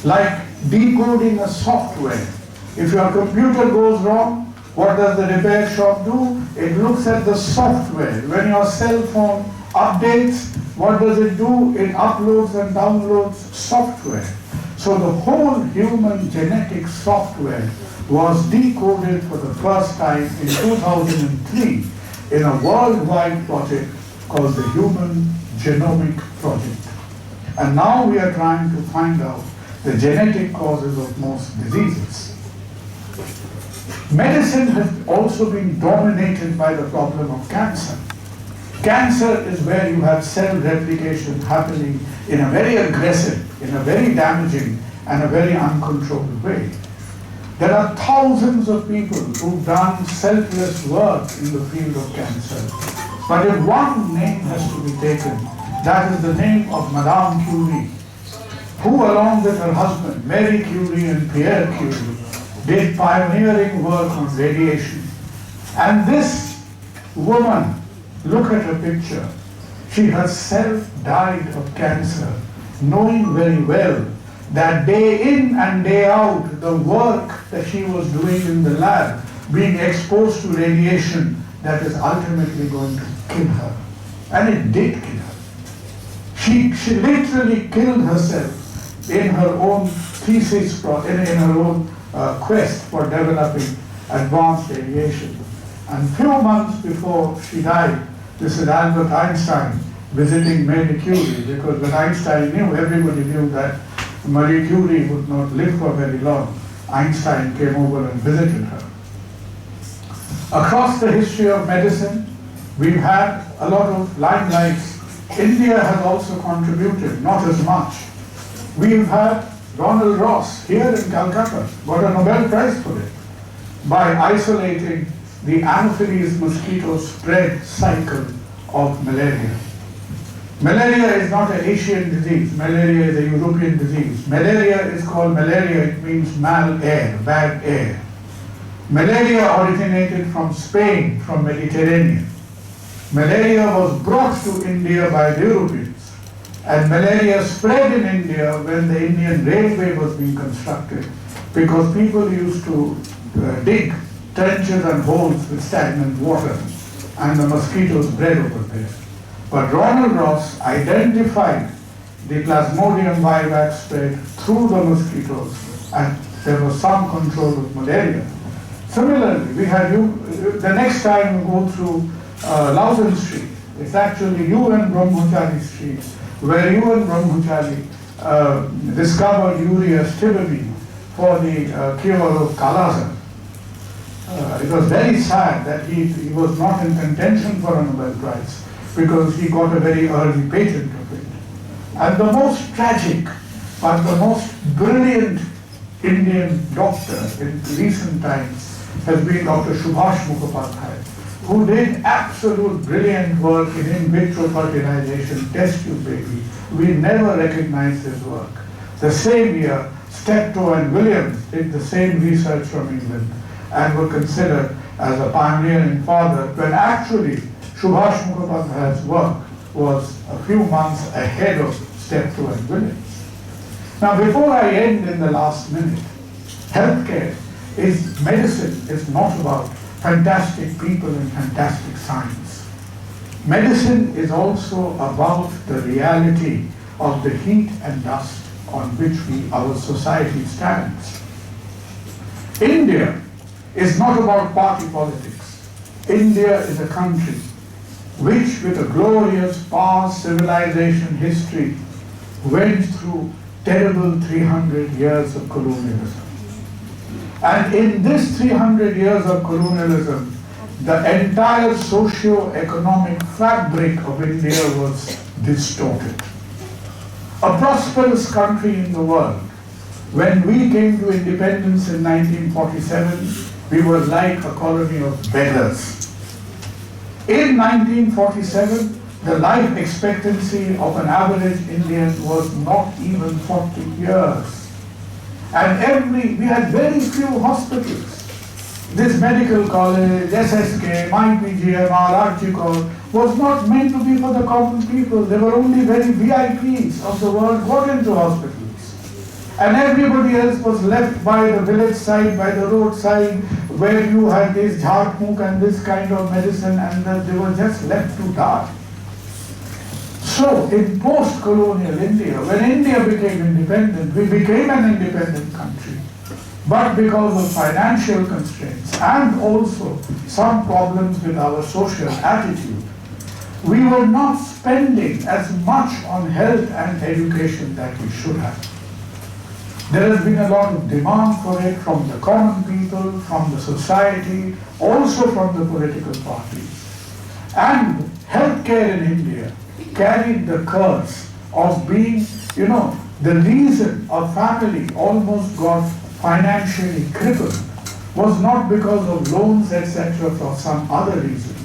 like decoding a software, if your computer goes wrong, what does the repair shop do? It looks at the software. When your cell phone updates, what does it do? It uploads and downloads software. So the whole human genetic software was decoded for the first time in 2003 in a worldwide project called the Human Genomic Project. And now we are trying to find out the genetic causes of most diseases. Medicine has also been dominated by the problem of cancer. Cancer is where you have cell replication happening in a very aggressive, in a very damaging, and a very uncontrolled way. There are thousands of people who've done selfless work in the field of cancer. But if one name has to be taken, that is the name of Madame Curie, who along with her husband, Marie Curie and Pierre Curie, did pioneering work on radiation. And this woman, look at her picture, she herself died of cancer, knowing very well that day in and day out, the work that she was doing in the lab, being exposed to radiation, that is ultimately going to kill her. And it did kill her. She literally killed herself in her own thesis, in her own quest for developing advanced radiation. And few months before she died, this is Albert Einstein visiting Marie Curie, because when Einstein knew, everybody knew that Marie Curie would not live for very long. Einstein came over and visited her. Across the history of medicine, we've had a lot of limelights. India has also contributed, not as much. We've had Ronald Ross here in Calcutta, got a Nobel Prize for it, by isolating the Anopheles mosquito spread cycle of malaria. Malaria is not an Asian disease. Malaria is a European disease. Malaria is called malaria. It means mal air, bad air. Malaria originated from Spain, from Mediterranean. Malaria was brought to India by the Europeans. And malaria spread in India when the Indian railway was being constructed, because people used to dig trenches and holes with stagnant water, and the mosquitoes bred over there. But Ronald Ross identified the Plasmodium vivax spread through the mosquitoes, and there was some control of malaria. Similarly, we had the next time you go through Loudon Street, It's actually UN Brahmachari Street, where UN Brahmachari discovered urea stibine for the cure of Kala-Azar. It was very sad that he was not in contention for a Nobel Prize because he got a very early patent of it. And the most tragic but the most brilliant Indian doctor in recent times has been Dr. Subhash Mukhopadhyay, who did absolute brilliant work in vitro fertilization, test tube baby. We never recognized his work. The same year, Steptoe and Williams did the same research from England and were considered as a pioneering father, when actually Subhash Mukhopadhyay's work was a few months ahead of Steptoe and Williams. Now, before I end in the last minute, healthcare medicine is not about fantastic people and fantastic science. Medicine is also about the reality of the heat and dust on which our society stands. India is not about party politics. India is a country which, with a glorious past civilization history, went through terrible 300 years of colonialism. And in this 300 years of colonialism, the entire socio-economic fabric of India was distorted. A prosperous country in the world. When we came to independence in 1947, we were like a colony of beggars. In 1947, the life expectancy of an average Indian was not even 40 years. And we had very few hospitals. This medical college, SSK, MyPGM, Archicor, was not meant to be for the common people. They were only very VIPs of the world got into hospitals. And everybody else was left by the village side, by the roadside, where you had this jharmukh and this kind of medicine, and they were just left to die. So, in post-colonial India, when India became independent, we became an independent country. But because of financial constraints and also some problems with our social attitude, we were not spending as much on health and education that we should have. There has been a lot of demand for it from the common people, from the society, also from the political parties. And healthcare in India carried the curse of being, the reason a family almost got financially crippled was not because of loans, etc., for some other reason,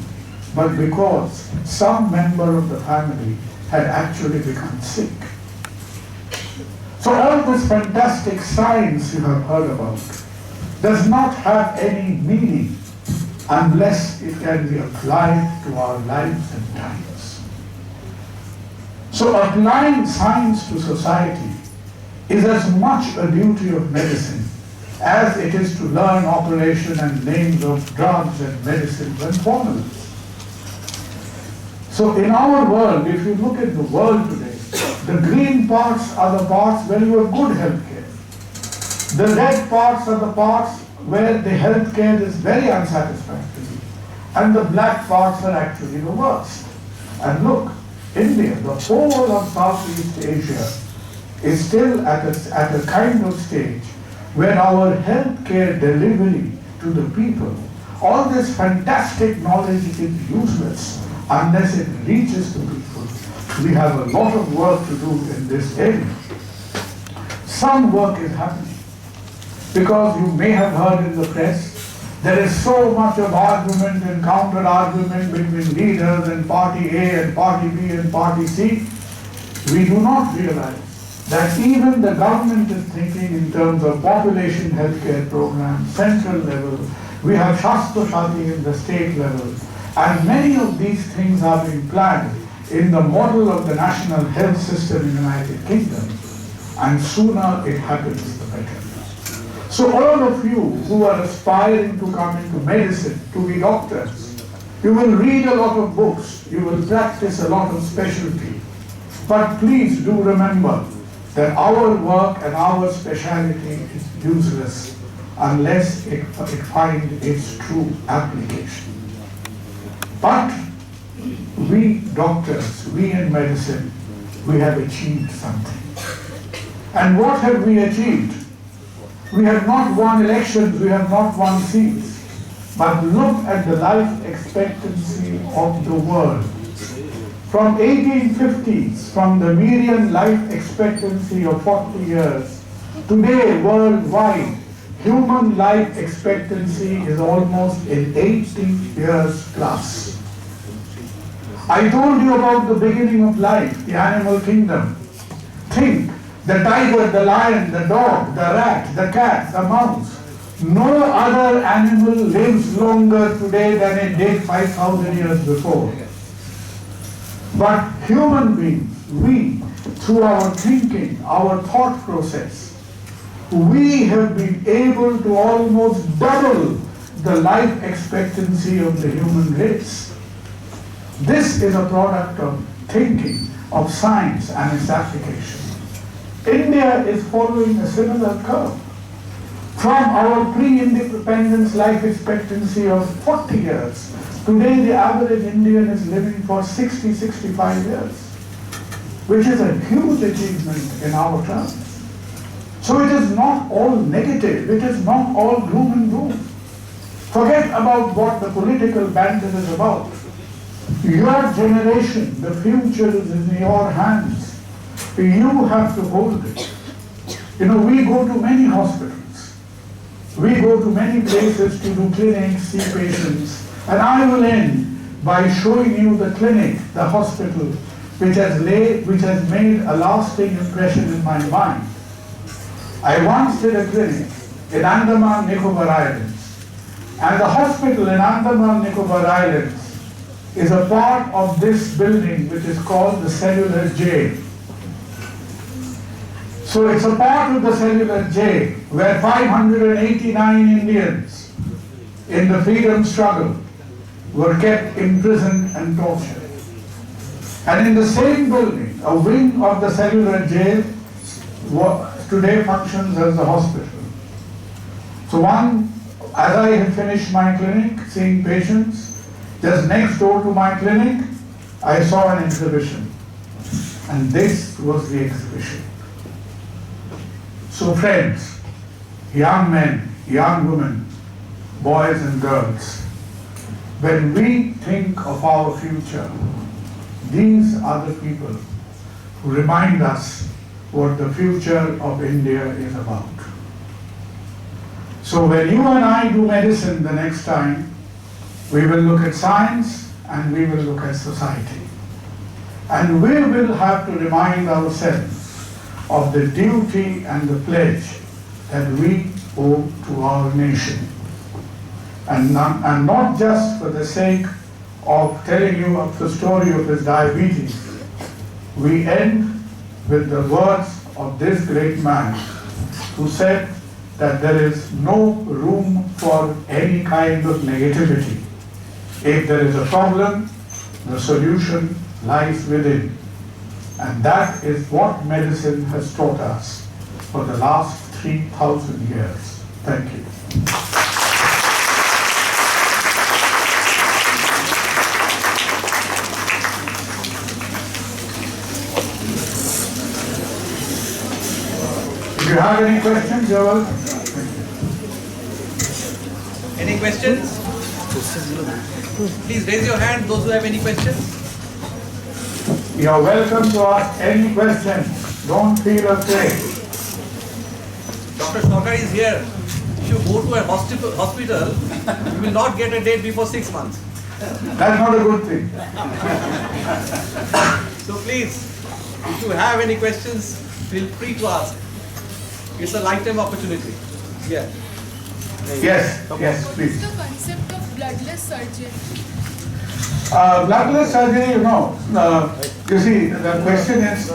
but because some member of the family had actually become sick. So all this fantastic science you have heard about does not have any meaning unless it can be applied to our lives and times. So applying science to society is as much a duty of medicine as it is to learn operation and names of drugs and medicines and formulas. So in our world, if you look at the world today, the green parts are the parts where you have good healthcare. The red parts are the parts where the healthcare is very unsatisfactory. And the black parts are actually the worst. And look, India, the whole of Southeast Asia, is still at a kind of stage where our healthcare delivery to the people, all this fantastic knowledge is useless unless it reaches the people. We have a lot of work to do in this area. Some work is happening. Because you may have heard in the press, there is so much of argument and counter-argument between leaders and party A and party B and party C. We do not realize that even the government is thinking in terms of population healthcare programs, central level. We have Shastra Shati in the state level. And many of these things are being planned in the model of the national health system in the United Kingdom. And sooner it happens, the better. So all of you who are aspiring to come into medicine, to be doctors, you will read a lot of books, you will practice a lot of specialty. But please do remember that our work and our specialty is useless unless it finds its true application. But we doctors, we in medicine, we have achieved something. And what have we achieved? We have not won elections, we have not won seats. But look at the life expectancy of the world. From 1850s, from the median life expectancy of 40 years, today worldwide, human life expectancy is almost in 80 years plus. I told you about the beginning of life, the animal kingdom. Think, the tiger, the lion, the dog, the rat, the cat, the mouse. No other animal lives longer today than it did 5,000 years before. But human beings, we, through our thinking, our thought process, we have been able to almost double the life expectancy of the human race. This is a product of thinking, of science and its application. India is following a similar curve. From our pre-independence life expectancy of 40 years, today the average Indian is living for 60, 65 years, which is a huge achievement in our terms. So it is not all negative, it is not all gloom and doom. Forget about what the political banter is about. Your generation, the future is in your hands. You have to hold it. You know, we go to many hospitals. We go to many places to do clinics, see patients. And I will end by showing you the clinic, the hospital, which has made a lasting impression in my mind. I once did a clinic in Andaman Nicobar Islands. And the hospital in Andaman Nicobar Islands is a part of this building which is called the cellular jail. So it's a part of the cellular jail where 589 Indians in the freedom struggle were kept imprisoned and tortured. And in the same building, a wing of the cellular jail today functions as a hospital. So as I had finished my clinic, seeing patients, just next door to my clinic, I saw an exhibition. And this was the exhibition. So friends, young men, young women, boys and girls, when we think of our future, these are the people who remind us what the future of India is about. So when you and I do medicine the next time, we will look at science and we will look at society. And we will have to remind ourselves of the duty and the pledge that we owe to our nation. And not just for the sake of telling you of the story of his diabetes. We end with the words of this great man who said that there is no room for any kind of negativity. If there is a problem, the solution lies within. And that is what medicine has taught us for the last 3,000 years. Thank you. If you have any questions, you're welcome. Any questions? Please raise your hand, those who have any questions. You're welcome to ask any questions. Don't feel afraid. Dr. Sarkar is here. If you go to a hospital, you will not get a date before 6 months. That's not a good thing. So please, if you have any questions, feel free to ask. It's a lifetime opportunity. Yeah. Yes, please. What's the concept of bloodless surgery? Bloodless surgery, you see, the question is,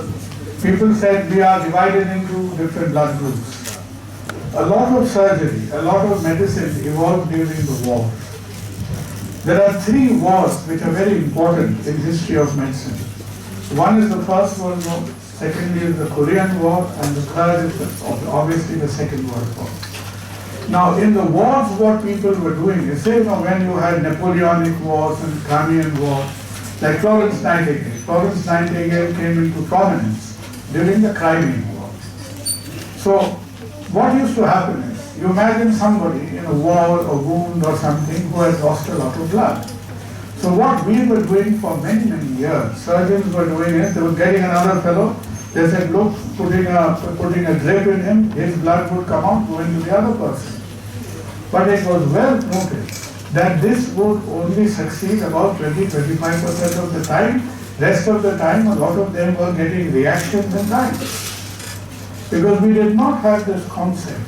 people said we are divided into different blood groups. A lot of surgery, a lot of medicine evolved during the war. There are 3 wars which are very important in history of medicine. One is the First World War, secondly is the Korean War, and the third is obviously the Second World War. Now, in the wars, what people were doing is, say, when you had Napoleonic wars and Crimean War, Like Florence Nightingale. Florence Nightingale came into prominence during the Crimean War. So, what used to happen is, you imagine somebody in a war, a wound or something who has lost a lot of blood. So what we were doing for many, many years, surgeons were doing it, they were getting another fellow, they said, look, putting a drip in him, his blood would come out, go into the other person. But it was well noted that this would only succeed about 20-25% of the time. Rest of the time, a lot of them were getting reactions and dying. Because we did not have this concept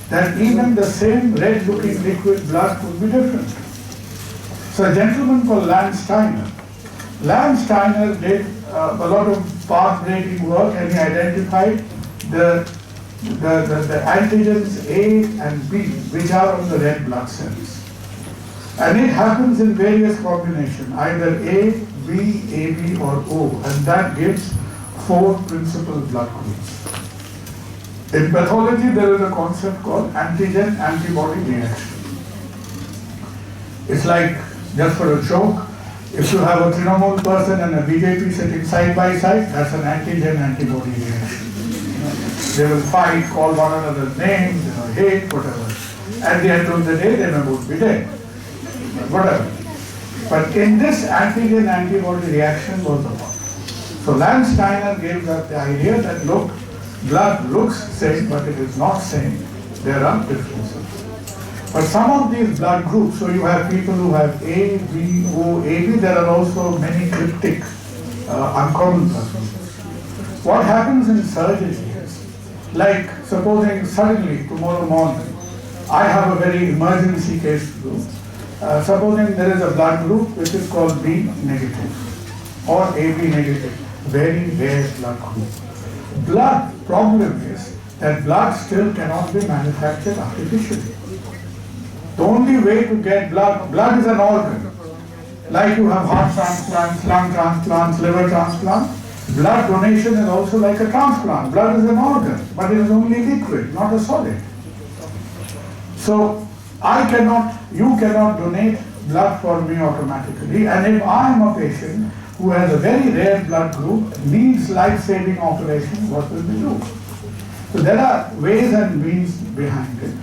that even the same red-looking liquid blood could be different. So a gentleman called Lance Steiner did a lot of path-breaking work, and he identified the antigens A and B, which are on the red blood cells. And it happens in various combinations, either A, B, AB or O, and that gives 4 principal blood groups. In pathology, there is a concept called antigen-antibody reaction. It's like, just for a joke, if you have a Trinamool person and a BJP sitting side by side, that's an antigen-antibody reaction. They will fight, call one another's names, hate, whatever. At the end of the day, they may both be dead. Whatever. But in this antigen-antibody reaction was the one. So Lance Steiner gave us the idea that, look, blood looks same, but it is not same. There are differences. But some of these blood groups, so you have people who have A, B, O, AB, there are also many cryptic, uncommon blood groups. What happens in surgery is, like supposing suddenly tomorrow morning, I have a very emergency case to do. Supposing there is a blood group which is called B negative or AB negative, very rare blood group. Blood problem is that blood still cannot be manufactured artificially. The only way to get blood is an organ. Like you have heart transplants, lung transplants, liver transplants, blood donation is also like a transplant. Blood is an organ, but it is only liquid, not a solid. So you cannot donate blood for me automatically, and if I am a patient who has a very rare blood group, needs life-saving operation, what will we do? So there are ways and means behind it.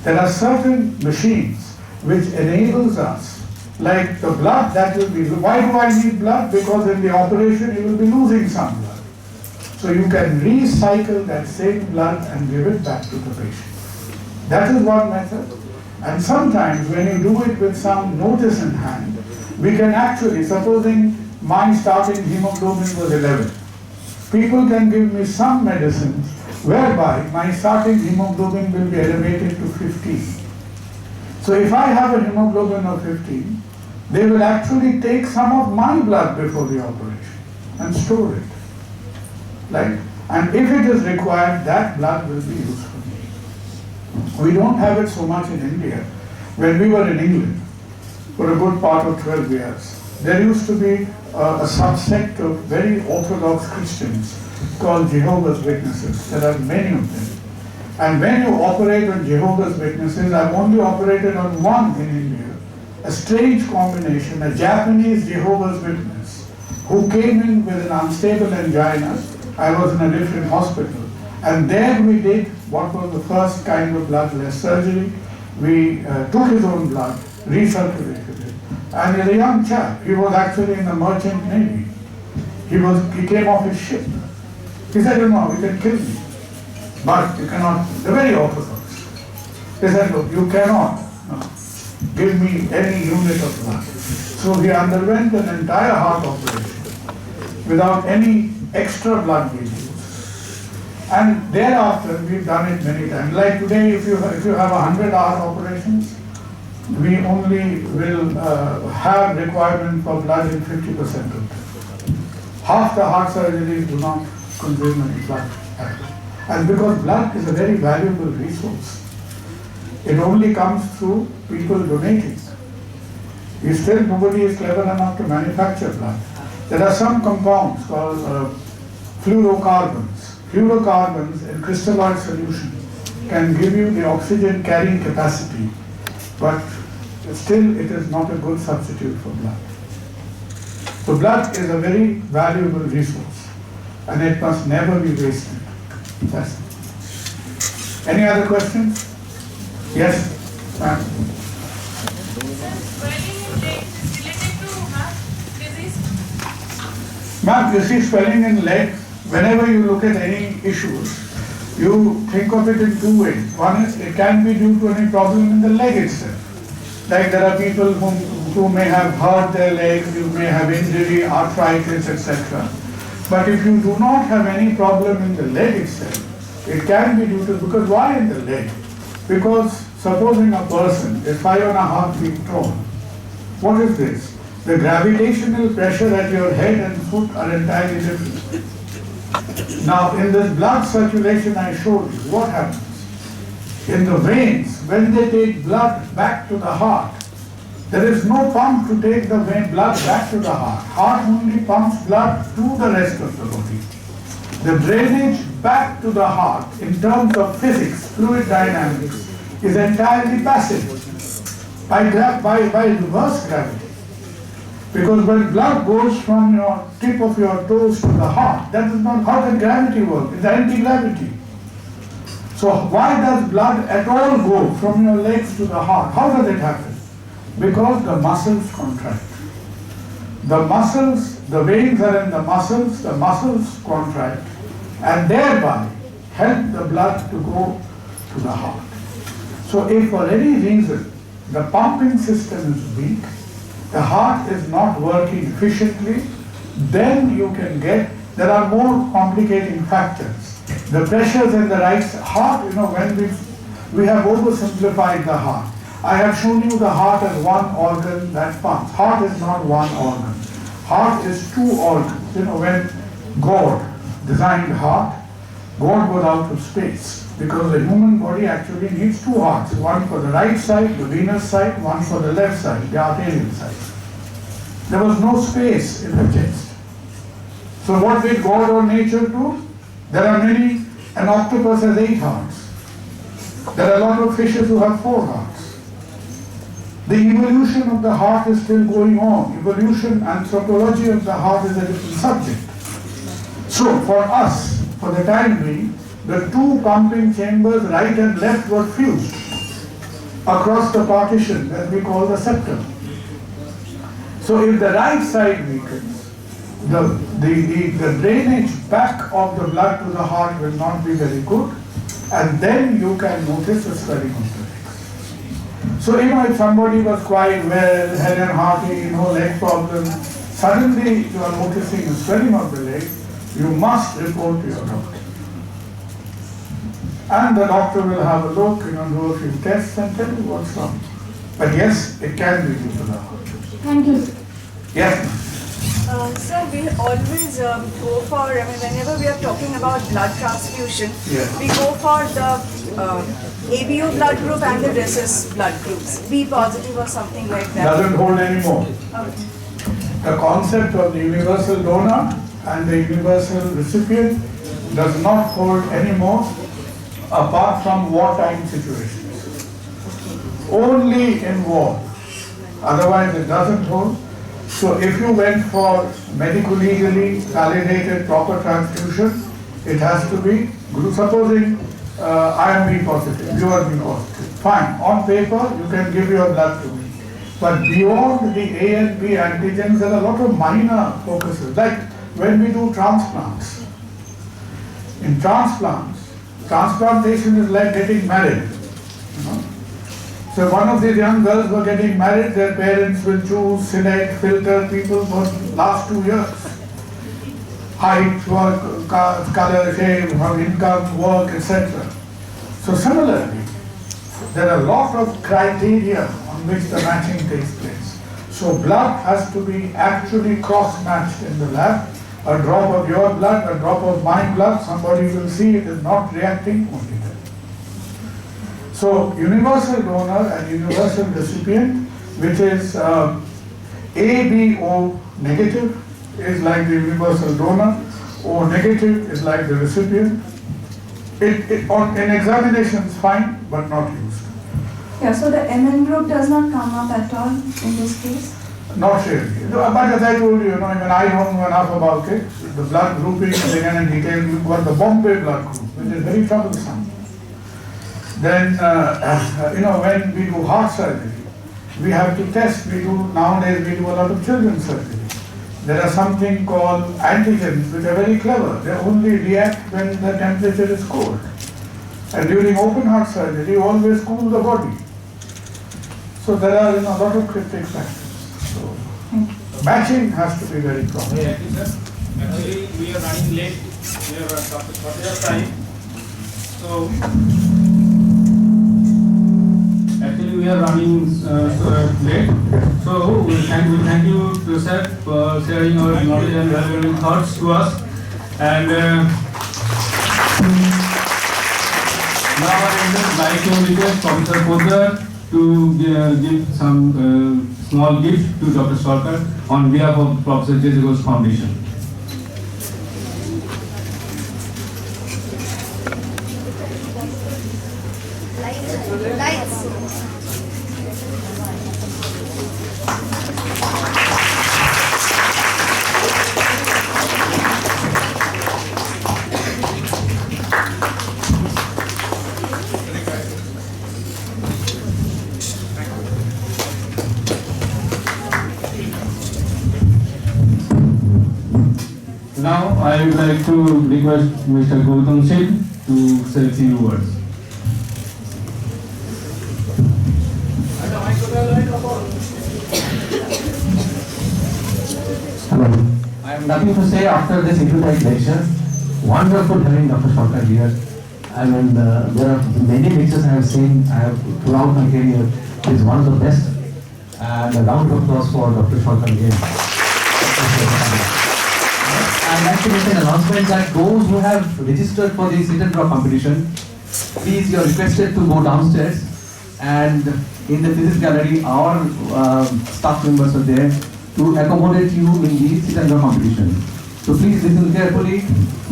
There are certain machines which enables us, like the blood that will be, why do I need blood? Because in the operation you will be losing some blood. So you can recycle that same blood and give it back to the patient. That is one method. And sometimes when you do it with some notice in hand, we can actually, supposing my starting hemoglobin was 11, people can give me some medicines whereby my starting hemoglobin will be elevated to 15. So if I have a hemoglobin of 15, they will actually take some of my blood before the operation and store it. And if it is required, that blood will be used for me. We don't have it so much in India. When we were in England for a good part of 12 years, there used to be a subsect of very orthodox Christians called Jehovah's Witnesses. There are many of them. And when you operate on Jehovah's Witnesses, I've only operated on one in India, a strange combination, a Japanese Jehovah's Witness who came in with an unstable angina. I was in a different hospital. And there we did what was the first kind of bloodless surgery. We took his own blood, recirculated it. And he's a young chap. He was actually in the merchant navy. He came off his ship. He said, you can kill me, but you cannot. They're very orthodox. He said, look, you cannot give me any unit of blood. So he underwent an entire heart operation without any extra blood being used. And thereafter, we've done it many times. Like today, if you have 100-hour operations, we only will have requirement for blood in 50% of them. Half the heart surgeries do not consume any blood at all. And because blood is a very valuable resource, it only comes through people donating. Still, nobody is clever enough to manufacture blood. There are some compounds called fluorocarbons. Fluorocarbons in crystalloid solution can give you the oxygen carrying capacity, but still it is not a good substitute for blood. So blood is a very valuable resource and it must never be wasted. That's it. Any other questions? Yes, ma'am. Swelling in legs is related to heart disease. Ma'am, you see swelling in leg, whenever you look at any issues, you think of it in two ways. One is it can be due to any problem in the leg itself. Like there are people who may have hurt their legs, you may have injury, arthritis, etc. But if you do not have any problem in the leg itself, it can be due to, because why in the leg? Because supposing a person is 5.5 feet tall, what is this? The gravitational pressure at your head and foot are entirely different. Now in this blood circulation I showed you, what happens? In the veins, when they take blood back to the heart, there is no pump to take the blood back to the heart. Heart only pumps blood to the rest of the body. The drainage back to the heart in terms of physics, fluid dynamics, is entirely passive by reverse gravity. Because when blood goes from your tip of your toes to the heart, that is not how can gravity work. It's anti-gravity. So why does blood at all go from your legs to the heart? How does it happen? Because the muscles contract. The muscles, the veins are in the muscles contract and thereby help the blood to go to the heart. So if for any reason the pumping system is weak, the heart is not working efficiently, then you can get, there are more complicating factors. The pressures in the right heart, when we have oversimplified the heart. I have shown you the heart as one organ that pumps. Heart is not one organ. Heart is two organs. When God designed heart, God was out of space because the human body actually needs two hearts. One for the right side, the venous side, one for the left side, the arterial side. There was no space in the chest. So what did God or nature do? There are many, an octopus has 8 hearts. There are a lot of fishes who have 4 hearts. The evolution of the heart is still going on. Evolution, anthropology of the heart is a different subject. So for us, for the time being, the 2 pumping chambers, right and left, were fused across the partition that we call the septum. So if the right side weakens, the drainage back of the blood to the heart will not be very good, and then you can notice a swelling of the legs. So if somebody was quite well, head and hearty, no leg problem, suddenly you are noticing a swelling of the leg, you must report to your doctor. And the doctor will have a look, do a few tests and tell you what's wrong. But yes, it can be due to the heart. Thank you. Yes, Sir, we always go for, whenever we are talking about blood transfusion, we go for the ABO blood group and the rhesus blood groups, B positive or something like that. doesn't hold anymore. Okay. The concept of the universal donor and the universal recipient does not hold anymore apart from wartime situations. Only in war. Otherwise it doesn't hold. So if you went for medico-legally validated proper transfusion, it has to be, supposing I am B positive, you are B positive. Fine, on paper you can give your blood to me. But beyond the A and B antigens, there are a lot of minor focuses. Like when we do transplants. In transplants, transplantation is like getting married. So one of these young girls were getting married, their parents will choose, select, filter people for last 2 years. Height, work, color, shape, income, work, etc. So similarly, there are a lot of criteria on which the matching takes place. So blood has to be actually cross-matched in the lab. A drop of your blood, a drop of my blood, somebody will see it is not reacting only then. So universal donor and universal recipient, which is ABO negative is like the universal donor, O negative is like the recipient. In examinations fine, but not used. Yeah, so the MN group does not come up at all in this case? Not really. But as I told you, even I don't know enough about it. The blood grouping, again in detail, you've got the Bombay blood group, which is very troublesome. Then, when we do heart surgery, we have to test. Nowadays we do a lot of children's surgery. There are something called antigens which are very clever. They only react when the temperature is cold. And during open heart surgery, you always cool the body. So there are a lot of cryptic factors. So matching has to be very proper. Actually, sir. Actually, we are running late. We are shortage of time. So actually, we are running late. So we thank you, sir, for sharing our knowledge and valuable thoughts to us. And now I would like to request Professor Poddar to give some small gift to Dr. Sarkar on behalf of Professor J. Ghosh Foundation. Now I would like to request Mr. Gautam Singh to say a few words. Hello. I have nothing to say after this introductory lecture. Wonderful having Dr. Sarkar here. I mean, there are many lectures I have seen. Throughout my career. He is one of the best. And a round of applause for Dr. Sarkar again. I'd like to make an announcement that those who have registered for the sit and draw competition, please, you are requested to go downstairs, and in the physics gallery, our staff members are there to accommodate you in the sit and draw competition. So please listen carefully.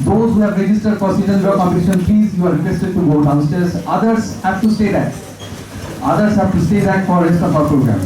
Those who have registered for sit and draw competition, please, you are requested to go downstairs. Others have to stay back. For rest of our program.